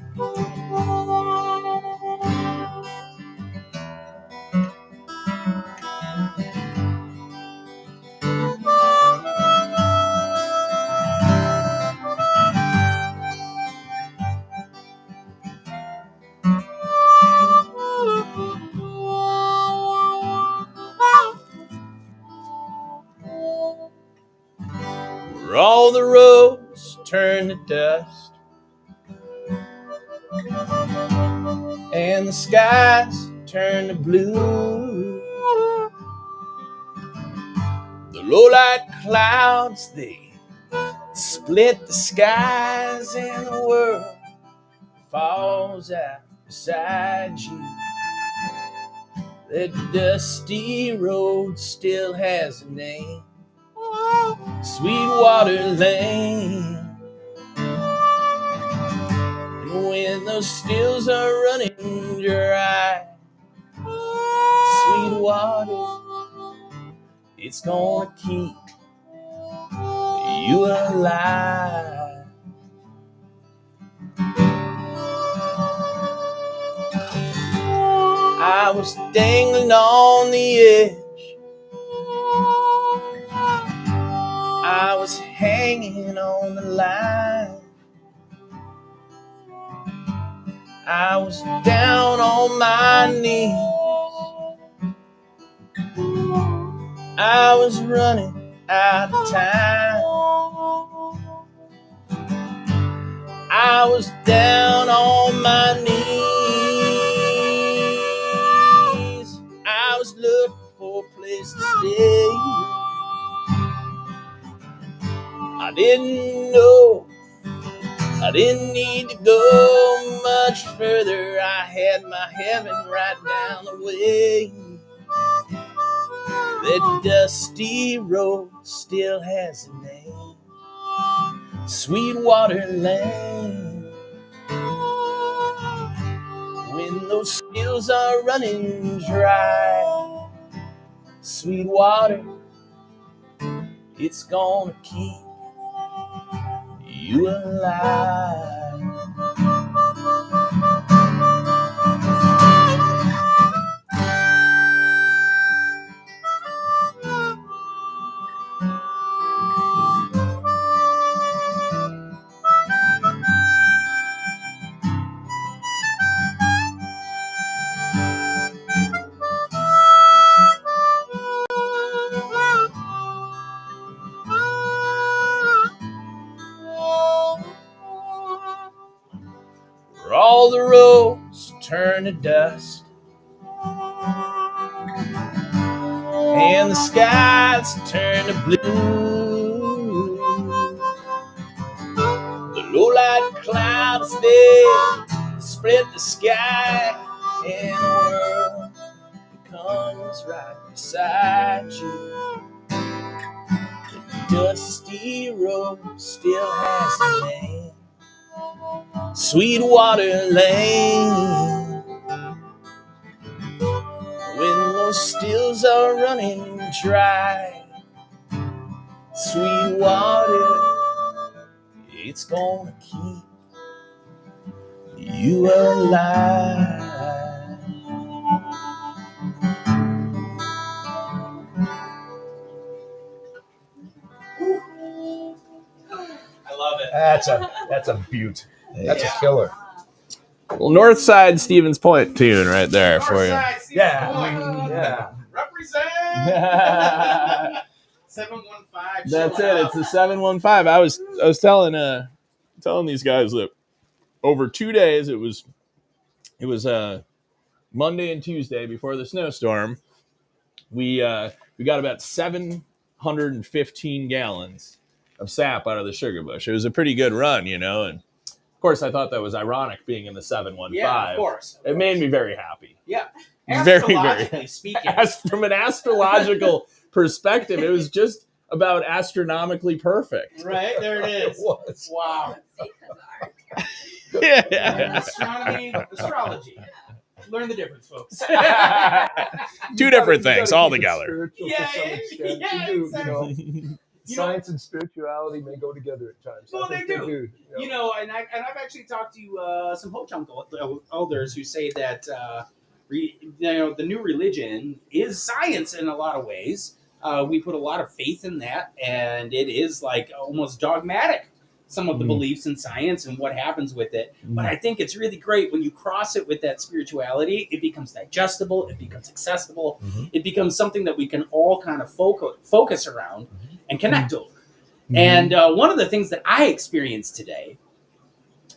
Where all the roads turn to dust and the skies turn to blue, the low-light clouds, they split the skies and the world falls out beside you. That dusty road still has a name, Sweetwater Lane. And when those stills are running dry, Sweetwater, it's gonna keep you alive. I was dangling on the edge, I was hanging on the line, I was down on my knees, I was running out of time, I was down on my knees, I was looking for a place to stay. I didn't know, I didn't need to go much further. I had my heaven right down the way. That dusty road still has a name, Sweetwater Lane. When those skills are running dry, Sweetwater, it's gonna keep you alive. Where all the roads turn to dust and the skies turn to blue, the low-light clouds, they split the sky and the world becomes right beside you. The dusty road still has a name, Sweetwater Lane. When those stills are running dry, Sweetwater, it's gonna keep you alive. I love it. That's a beaut. That's a killer. Well, North Side Stevens Point tune right there for you. Yeah. Represent. 715. That's it. It's the 715. I was telling these guys that over 2 days it was Monday and Tuesday before the snowstorm. We got about 715 gallons of sap out of the sugar bush. It was a pretty good run, and of course I thought that was ironic being in the 715. Yeah, of course. It made me very happy. Yeah. Very, Astrologically speaking. From an astrological perspective, it was just about astronomically perfect. Right, there it is. It was. Wow. Yeah. Astronomy, astrology. Learn the difference, folks. Two different things altogether. Exactly. Science and spirituality may go together at times. Well, I think they do. And I've actually talked to some Ho-Chunk elders who say that the new religion is science in a lot of ways. We put a lot of faith in that, and it is like almost dogmatic, some of the beliefs in science and what happens with it. But I think it's really great when you cross it with that spirituality. It becomes digestible. It becomes accessible. It becomes something that we can all kind of focus around and connect over. And one of the things that I experienced today,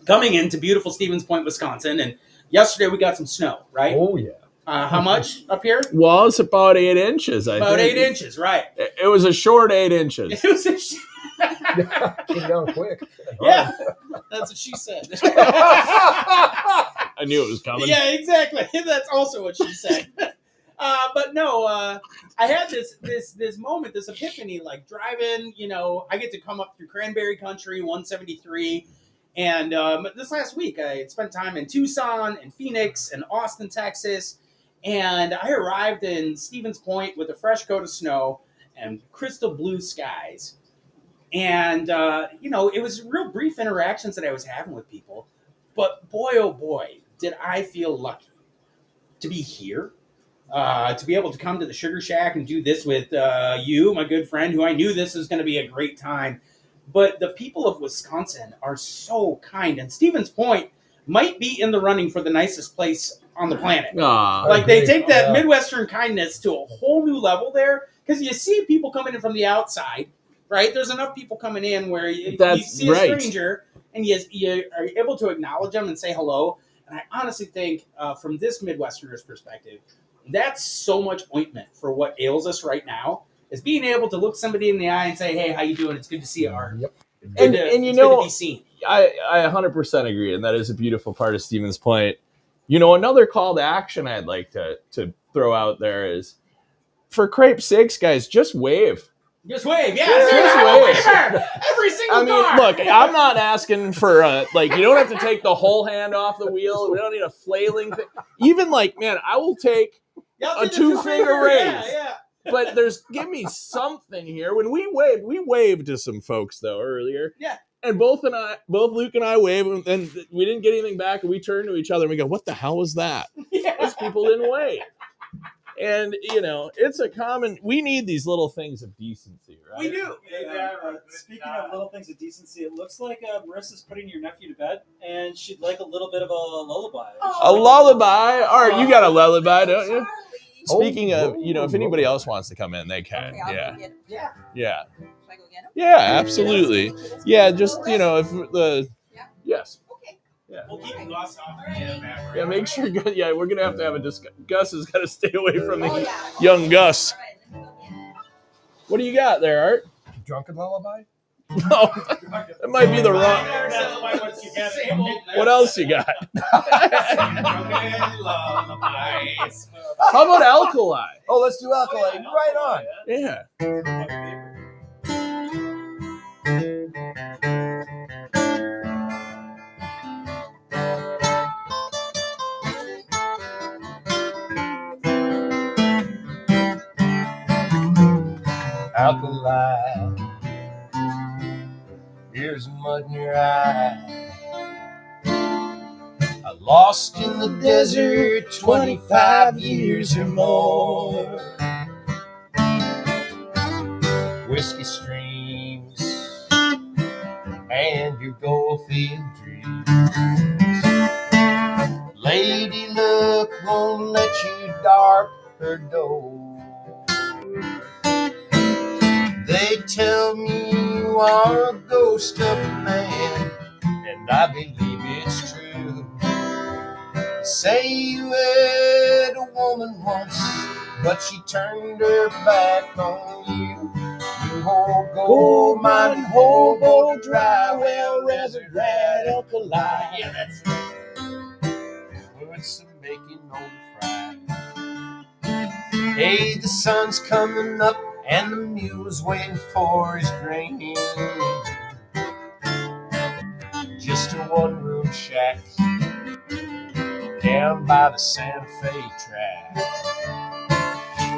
coming into beautiful Stevens Point, Wisconsin, and yesterday we got some snow, right? Oh, yeah. How much up here? Well, it's about 8 inches, I think. About 8 inches, right. It was a short 8 inches. It was Came down quick. Yeah, that's what she said. I knew it was coming. Yeah, exactly. That's also what she said. But no, I had this moment, this epiphany, like driving. I get to come up through Cranberry Country, 173, and this last week I had spent time in Tucson and Phoenix and Austin, Texas, and I arrived in Stevens Point with a fresh coat of snow and crystal blue skies. And, it was real brief interactions that I was having with people. But boy, oh boy, did I feel lucky to be here, to be able to come to the Sugar Shack and do this with you, my good friend, who I knew this was going to be a great time. But the people of Wisconsin are so kind. And Stevens Point might be in the running for the nicest place on the planet. Aww. They take that Midwestern kindness to a whole new level there. Because you see people coming in from the outside. Right, there's enough people coming in where you see a stranger and you are able to acknowledge them and say hello. And I honestly think, from this Midwesterner's perspective, that's so much ointment for what ails us right now. Is being able to look somebody in the eye and say, "Hey, how you doing? It's good to see you, Art." Yep. And it's good to be seen. I 100% agree, and that is a beautiful part of Stevens Point. Another call to action I'd like to throw out there is, for crepe's sakes, guys, just wave. Just wave, yeah. Just wave. Every single car. Look, I'm not asking for you don't have to take the whole hand off the wheel. We don't need a flailing thing. Even I will take a 2-finger raise. Yeah. But give me something here. When we waved to some folks though earlier. Yeah. And both Luke and I waved, and we didn't get anything back, and we turned to each other and we go, "What the hell was that?" Yeah. Those people didn't wave. And, it's a common, we need these little things of decency, right? We do. Speaking of little things of decency, it looks like Marissa's putting your nephew to bed, and she'd like a little bit of a lullaby. A lullaby? All right, you got a lullaby, don't you? Charlie. Speaking of, if anybody else wants to come in, they can. Okay, I'll Yeah. go get him. Yeah. Yeah. Should I go get him? Yeah, absolutely. Yeah, just, if the, yes. Okay. Yeah. We'll keep Gus off the back. Yeah, make sure, yeah, we're going to have a discussion. Gus has got to stay away from Oh, the yeah. young Gus. All right, let me go get him. What do you got there, Art? Drunken lullaby? No, that might be the wrong. What else you got? How about Alkali? Oh, let's do Alkali. Right on. Yeah. alkali. Here's mud in your eye. I lost in the desert 25 years or more. Whiskey streams and your goldfield dreams. Lady luck won't let you dark her door. They tell me you are a ghost of a man, and I believe it's true. They say you had a woman once, but she turned her back on you. You hold gold mine and hobo dry well, resin rat alkali. Yeah, that's it. Put some bacon on the fry. Hey, the sun's coming up and the mule's waiting for his grain. Just a one-room shack down by the Santa Fe track.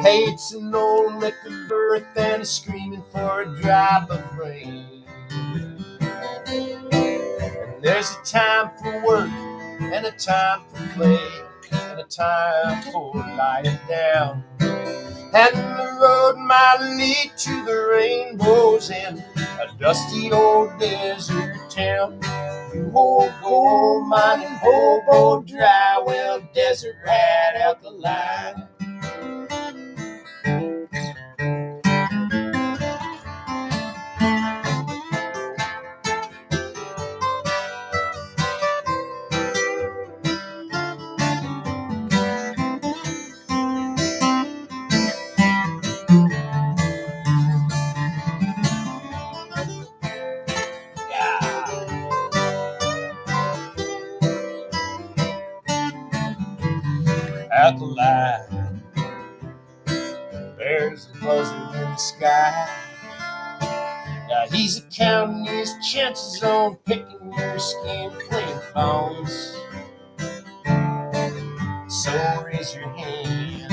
Hey, it's an old liquor birth and it's screaming for a drop of rain. And there's a time for work and a time for play and a time for lying down. And the road might lead to the rainbows in a dusty old desert town. You hold gold mine and hobo dry well, desert rat alkali. Alkali. There's a buzzard in the sky. Now he's counting his chances on picking your skin flint bones. So raise your hands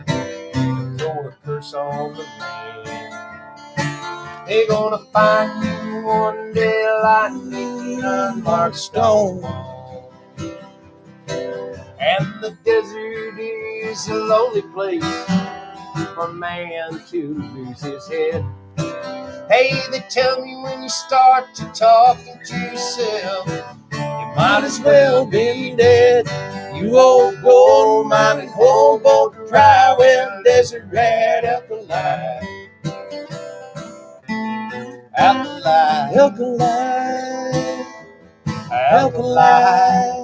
and throw a curse on the land. They're gonna find you one day lying in an unmarked stone wall. And the desert is a lonely place for a man to lose his head. Hey, they tell me when you start to talking to yourself, you might as well be dead. You old gold mine and hobo dry well, desert rat alkali. Alkali, alkali, alkali.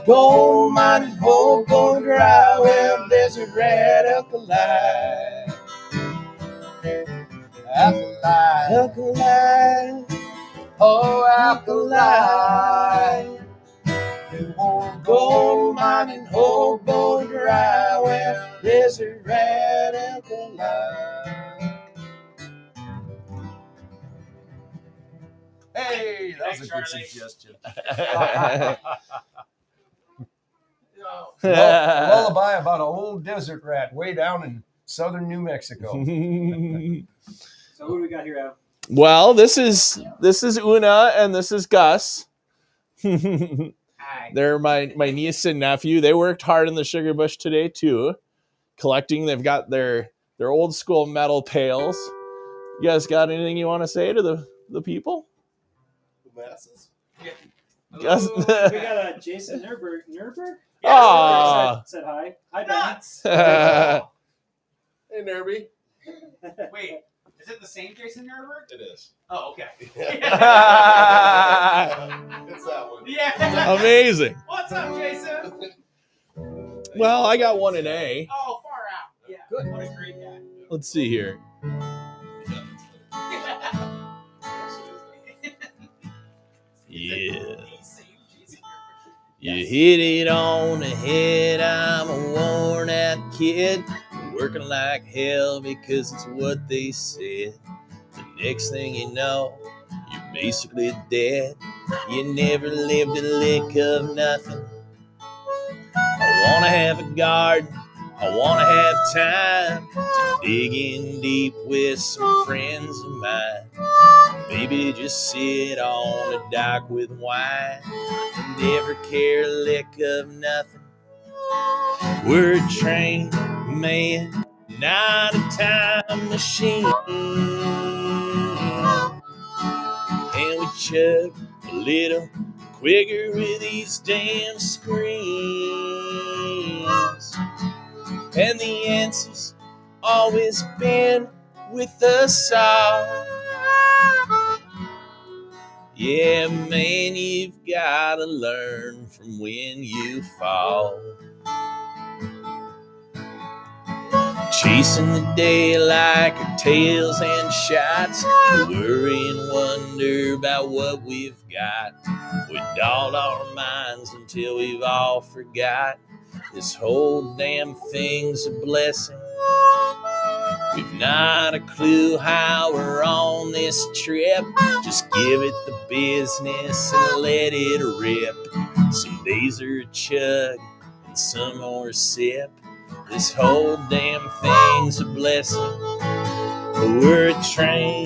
Gold mine and hobo dry well, desert rat alkali. Alkali, alkali, oh alkali. Gold mine and hobo dry well, desert rat alkali. Hey, that was a good suggestion. A lullaby about an old desert rat way down in southern New Mexico. So what do we got here, Adam? Well, this is Una and this is Gus. They're my niece and nephew. They worked hard in the sugar bush today too, collecting. They've got their old school metal pails. You guys got anything you want to say to the people? The masses? Yeah. Gus? We got Jason Nurburg. Aw. Said hi. Hi, Nuts. Hey, Nerby. Wait, is it the same Jason Nurburg? It is. Oh, okay. It's that one. Yeah. amazing. What's up, Jason? Well, I got one in A. Oh, far out. Yeah. Good. What a great guy. Let's see here. Yeah. You hit it on the head. I'm a worn out kid, working like hell because it's what they said. The next thing you know, you're basically dead. You never lived a lick of nothing. I wanna have a garden I want to have time to dig in deep with some friends of mine. Maybe just sit on a dock with wine and never care a lick of nothing. We're a train, man, not a time machine. And we chug a little quicker with these damn screens. And the answer's always been with us all. Yeah, man, you've gotta learn from when you fall. Chasing the day like our tails and shots. We worry and wonder about what we've got. We dulled our minds until we've all forgot. This whole damn thing's a blessing. We've not a clue how we're on this trip. Just give it the business and let it rip. Some days are a chug and some are a sip. This whole damn thing's a blessing. We're a train,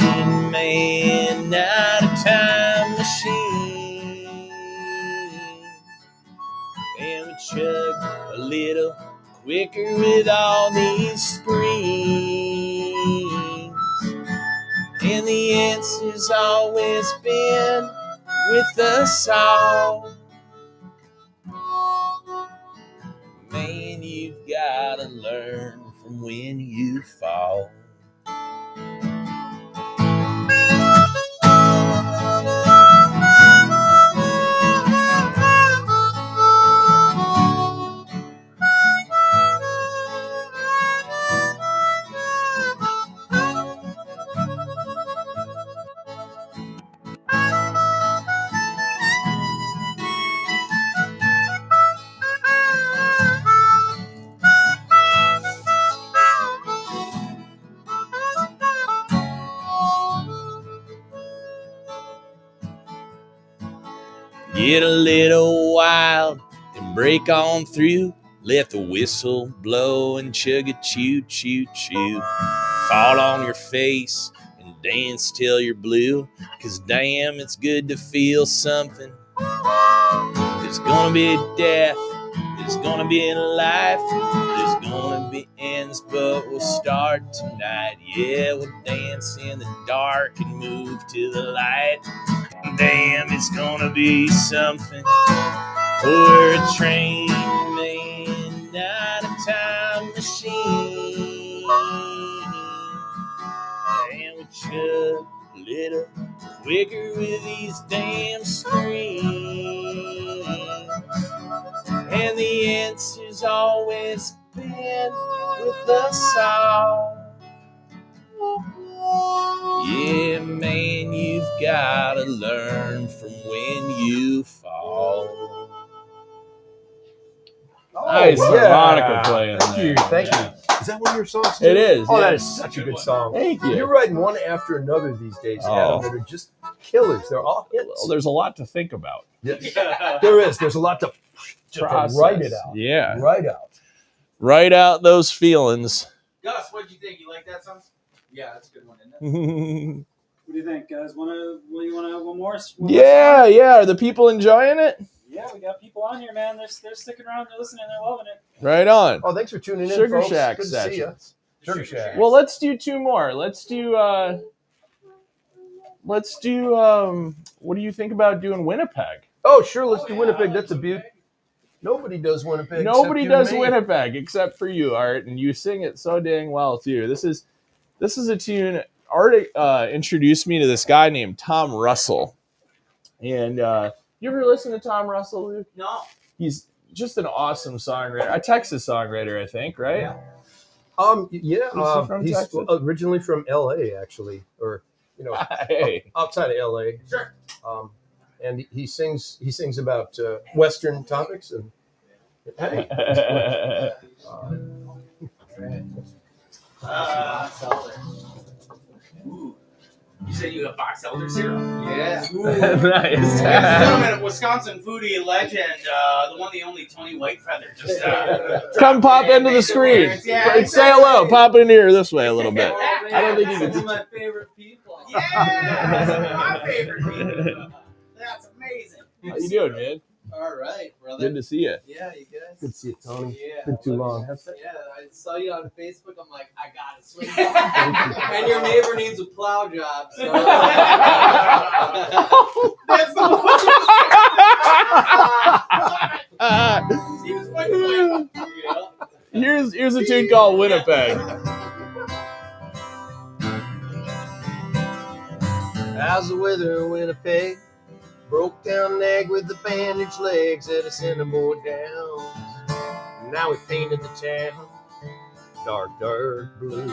man, not a time machine. And we chug a little quicker with all these screens. And the answer's always been with us all. Man, you've gotta learn from when you fall. Get a little wild and break on through. Let the whistle blow and chug a choo-choo-choo. Fall on your face and dance till you're blue. 'Cause damn, it's good to feel something. There's gonna be death, there's gonna be life, there's gonna be ends, but we'll start tonight. Yeah, we'll dance in the dark and move to the light. Damn, it's gonna be something. We're a train, man, not a time machine. And we chug a little quicker with these damn screens. And the answer's always been with us all. Yeah, man, you've gotta learn from when you fall. Nice harmonica playing. Thank you, thank you. Is that one of your songs too? It is. Oh, yeah. that is such a good song. Thank you. You're writing one after another these days, Adam, that are just killers. They're all hits. Well, there's a lot to think about. Yes. There is. There's a lot to write it out. Yeah. Write out. Write out those feelings. Gus, what'd you think? You like that song? Yeah, that's a good one, isn't it? What do you think, guys? You want to have one more? Yeah, yeah. Are the people enjoying it? Yeah, we got people on here, man. They're sticking around, they're listening, they're loving it. Right on. Oh, see in, Sugar folks. Shack Good to see you. sessions. Sugar Shack. Well, let's do two more. Let's do what do you think about doing Winnipeg? Oh, sure. Let's do Winnipeg. That's a beaut. Nobody does Winnipeg. Nobody except you and does me. Winnipeg except for you, Art, and you sing it so dang well too. This is a tune. Art introduced me to this guy named Tom Russell, and you ever listen to Tom Russell, Luke? No. He's just an awesome songwriter. A Texas songwriter, I think, right? Yeah. From He's Texas? originally from L.A. actually, or Hey. outside of L.A. Sure. And he sings about Western topics and. Hey. You said you have box elder syrup. Yeah. Ooh. Nice. Ladies and gentlemen, Wisconsin foodie legend, the one, the only Tony Whitefeather. Just Come pop into the screen. Yeah, Say hello. Pop in here this way a little bit. I don't think you Some of can. my favorite people. Yeah, some of my favorite people. That's amazing. How you doing, man? All right, brother. Good to see you. Yeah, you guys. Good to see you, Tony. Yeah. Been too long. Yeah, I saw you on Facebook. I'm like, I gotta swing by. And your neighbor needs a plow job. So. That's the one. Here's a tune called Winnipeg. How's the weather in Winnipeg? Broke down egg with the bandaged legs at a Cinnamore down. Now we painted the town dark, dark blue.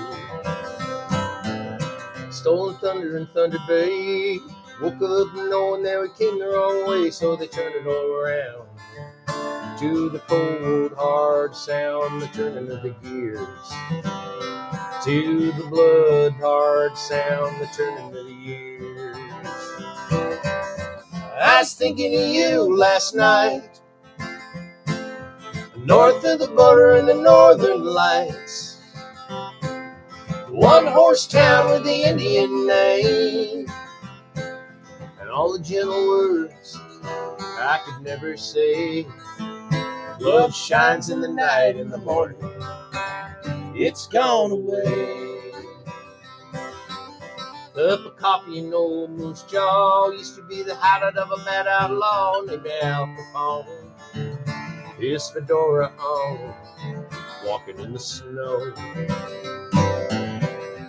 Stolen thunder in Thunder Bay. Woke up knowing that we came the wrong way, so they turned it all around. To the cold, hard sound, the turning of the gears. To the blood, hard sound, the turning of the years. I was thinking of you last night, north of the border in the northern lights. One horse town with the Indian name, and all the gentle words I could never say. Love shines in the night, in the morning it's gone away. Up a coffee in old Moose Jaw used to be the hideout of a bad outlaw named Al Capone. His fedora on, walking in the snow.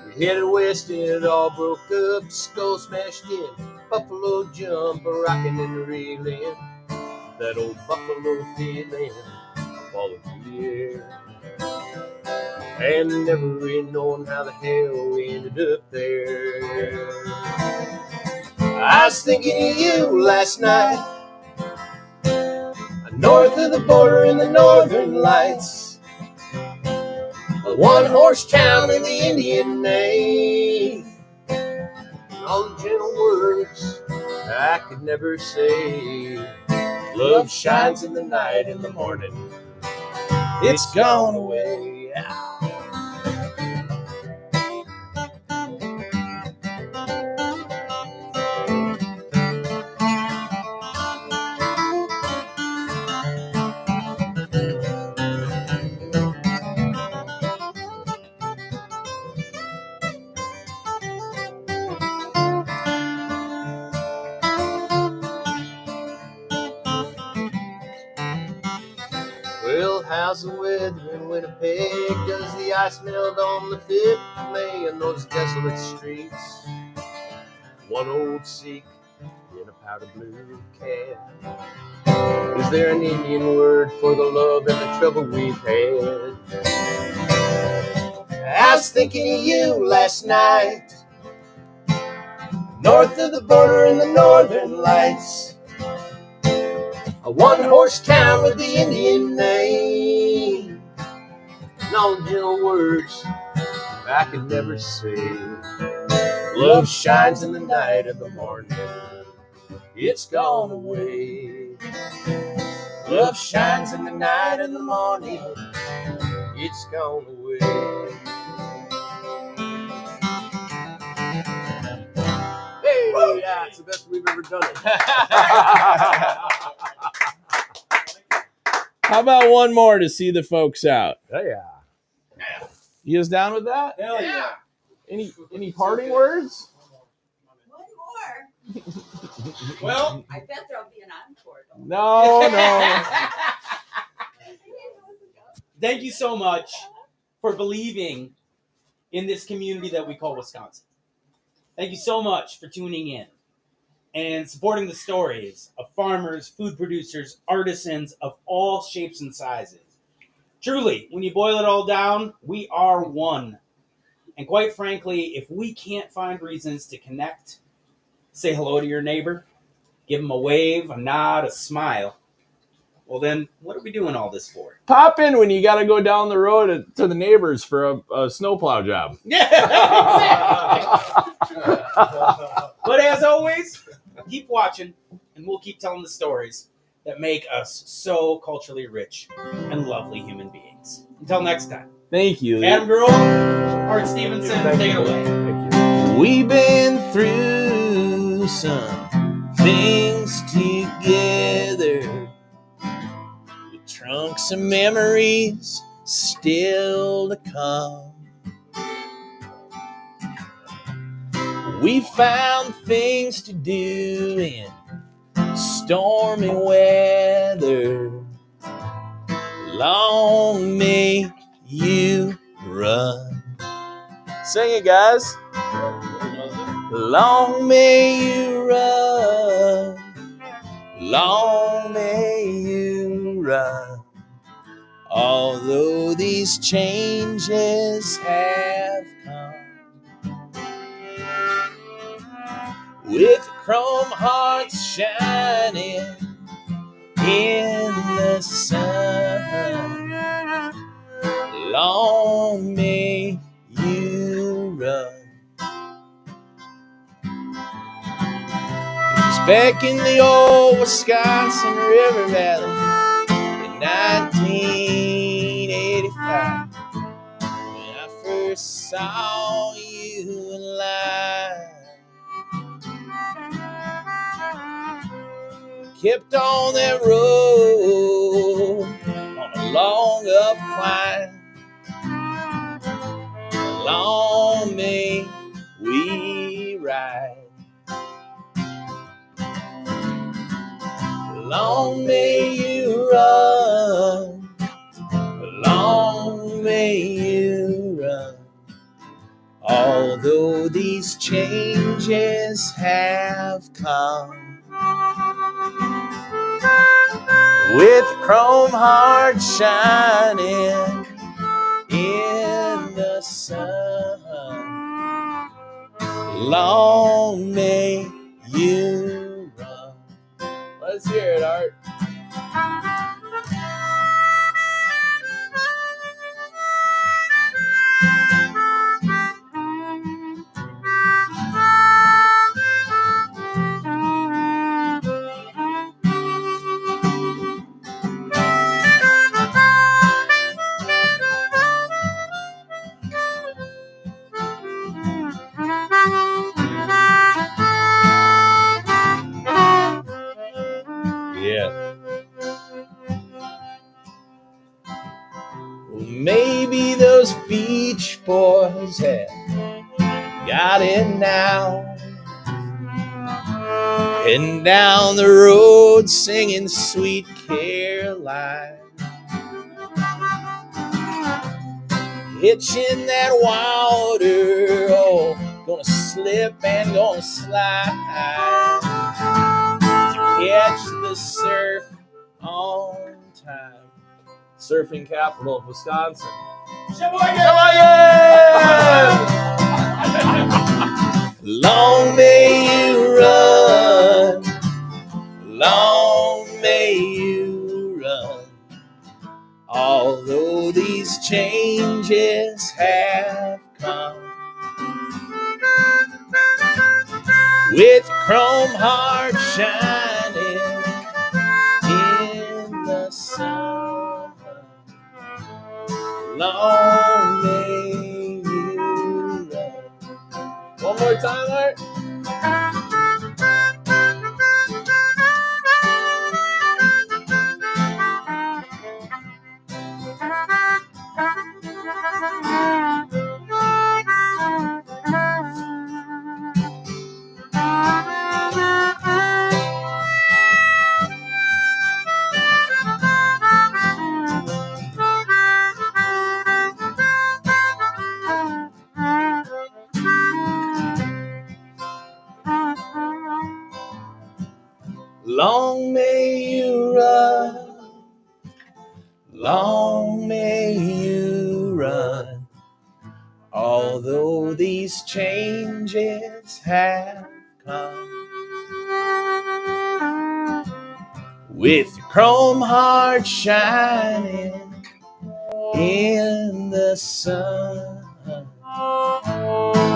We headed west and it all broke up, skull smashed in, buffalo jump, rocking and reeling. That old buffalo feeling falling through the air. And never really knowing how the hell we ended up there. I was thinking of you last night, north of the border in the northern lights. A one-horse town in the Indian name. And all the gentle words I could never say. Love shines in the night, in the morning it's gone away. Well, how's the weather in Winnipeg? Does the ice melt on the 5th of May in those desolate streets? One old Sikh in a powder blue cab. Is there an Indian word for the love and the trouble we've had? I was thinking of you last night, north of the border in the northern lights. A one-horse town with the Indian name. And all the gentle words I could never say. Love shines in the night of the morning it's gone away. Love shines in the night of the morning it's gone away. Hey, yeah, it's the best we've ever done it. How about one more to see the folks out? Oh, yeah. You guys down with that? Hell yeah. Any parting words? One more. Well, I bet there'll be an encore. No. thank you so much for believing in this community that we call Wisconsin. Thank you so much for tuning in and supporting the stories of farmers, food producers, artisans of all shapes and sizes. Truly, when you boil it all down, we are one. And quite frankly, if we can't find reasons to connect, say hello to your neighbor, give them a wave, a nod, a smile, well then, what are we doing all this for? Pop in when you got to go down the road to the neighbors for a snowplow job. Yeah, exactly. But as always, keep watching, and we'll keep telling the stories that make us so culturally rich and lovely human beings. Until next time. Thank you. Adam GRL, Art Stevenson, take it away. Thank you. We've been through some things together, with trunks and memories still to come. We found things to do in stormy weather. Long may you run. Sing it, guys. Long may you run. Long may you run. Although these changes have come, with chrome hearts shining in the sun, long may you run. It was back in the old Wisconsin River Valley in 1985 when I first saw you in live. Kept on that road on a long up climb. Long may we ride. Long may you run. Long may you run. Although these changes have come, with chrome hearts shining in the sun, long may you run. Let's hear it, Art. Yeah. Well, maybe those Beach Boys have got it now. Heading down the road singing Sweet Caroline. Hitching that water, oh, gonna slip and gonna slide to catch the surf on time. Surfing capital of Wisconsin. Long may you run. Long may you run. Although these changes have come, with chrome hearts shining in the sun, long may you run. One more time, Art. Long may you run, long may you run, although these changes have come, with chrome hearts shining in the sun,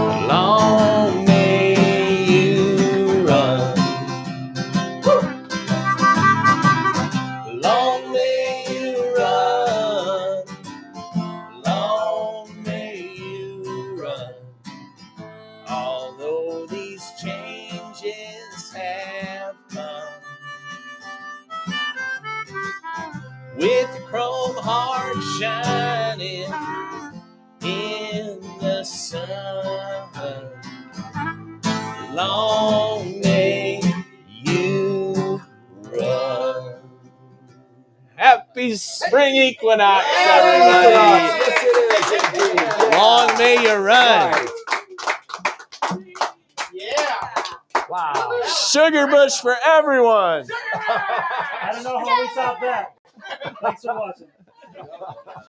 long may with the chrome heart shining in the sun. Long may you run. Happy spring equinox, everybody. Yes, it is. Indeed. Long may you run. Right. Yeah. Wow. Sugar bush for everyone. I don't know how we stop that. Thanks for watching.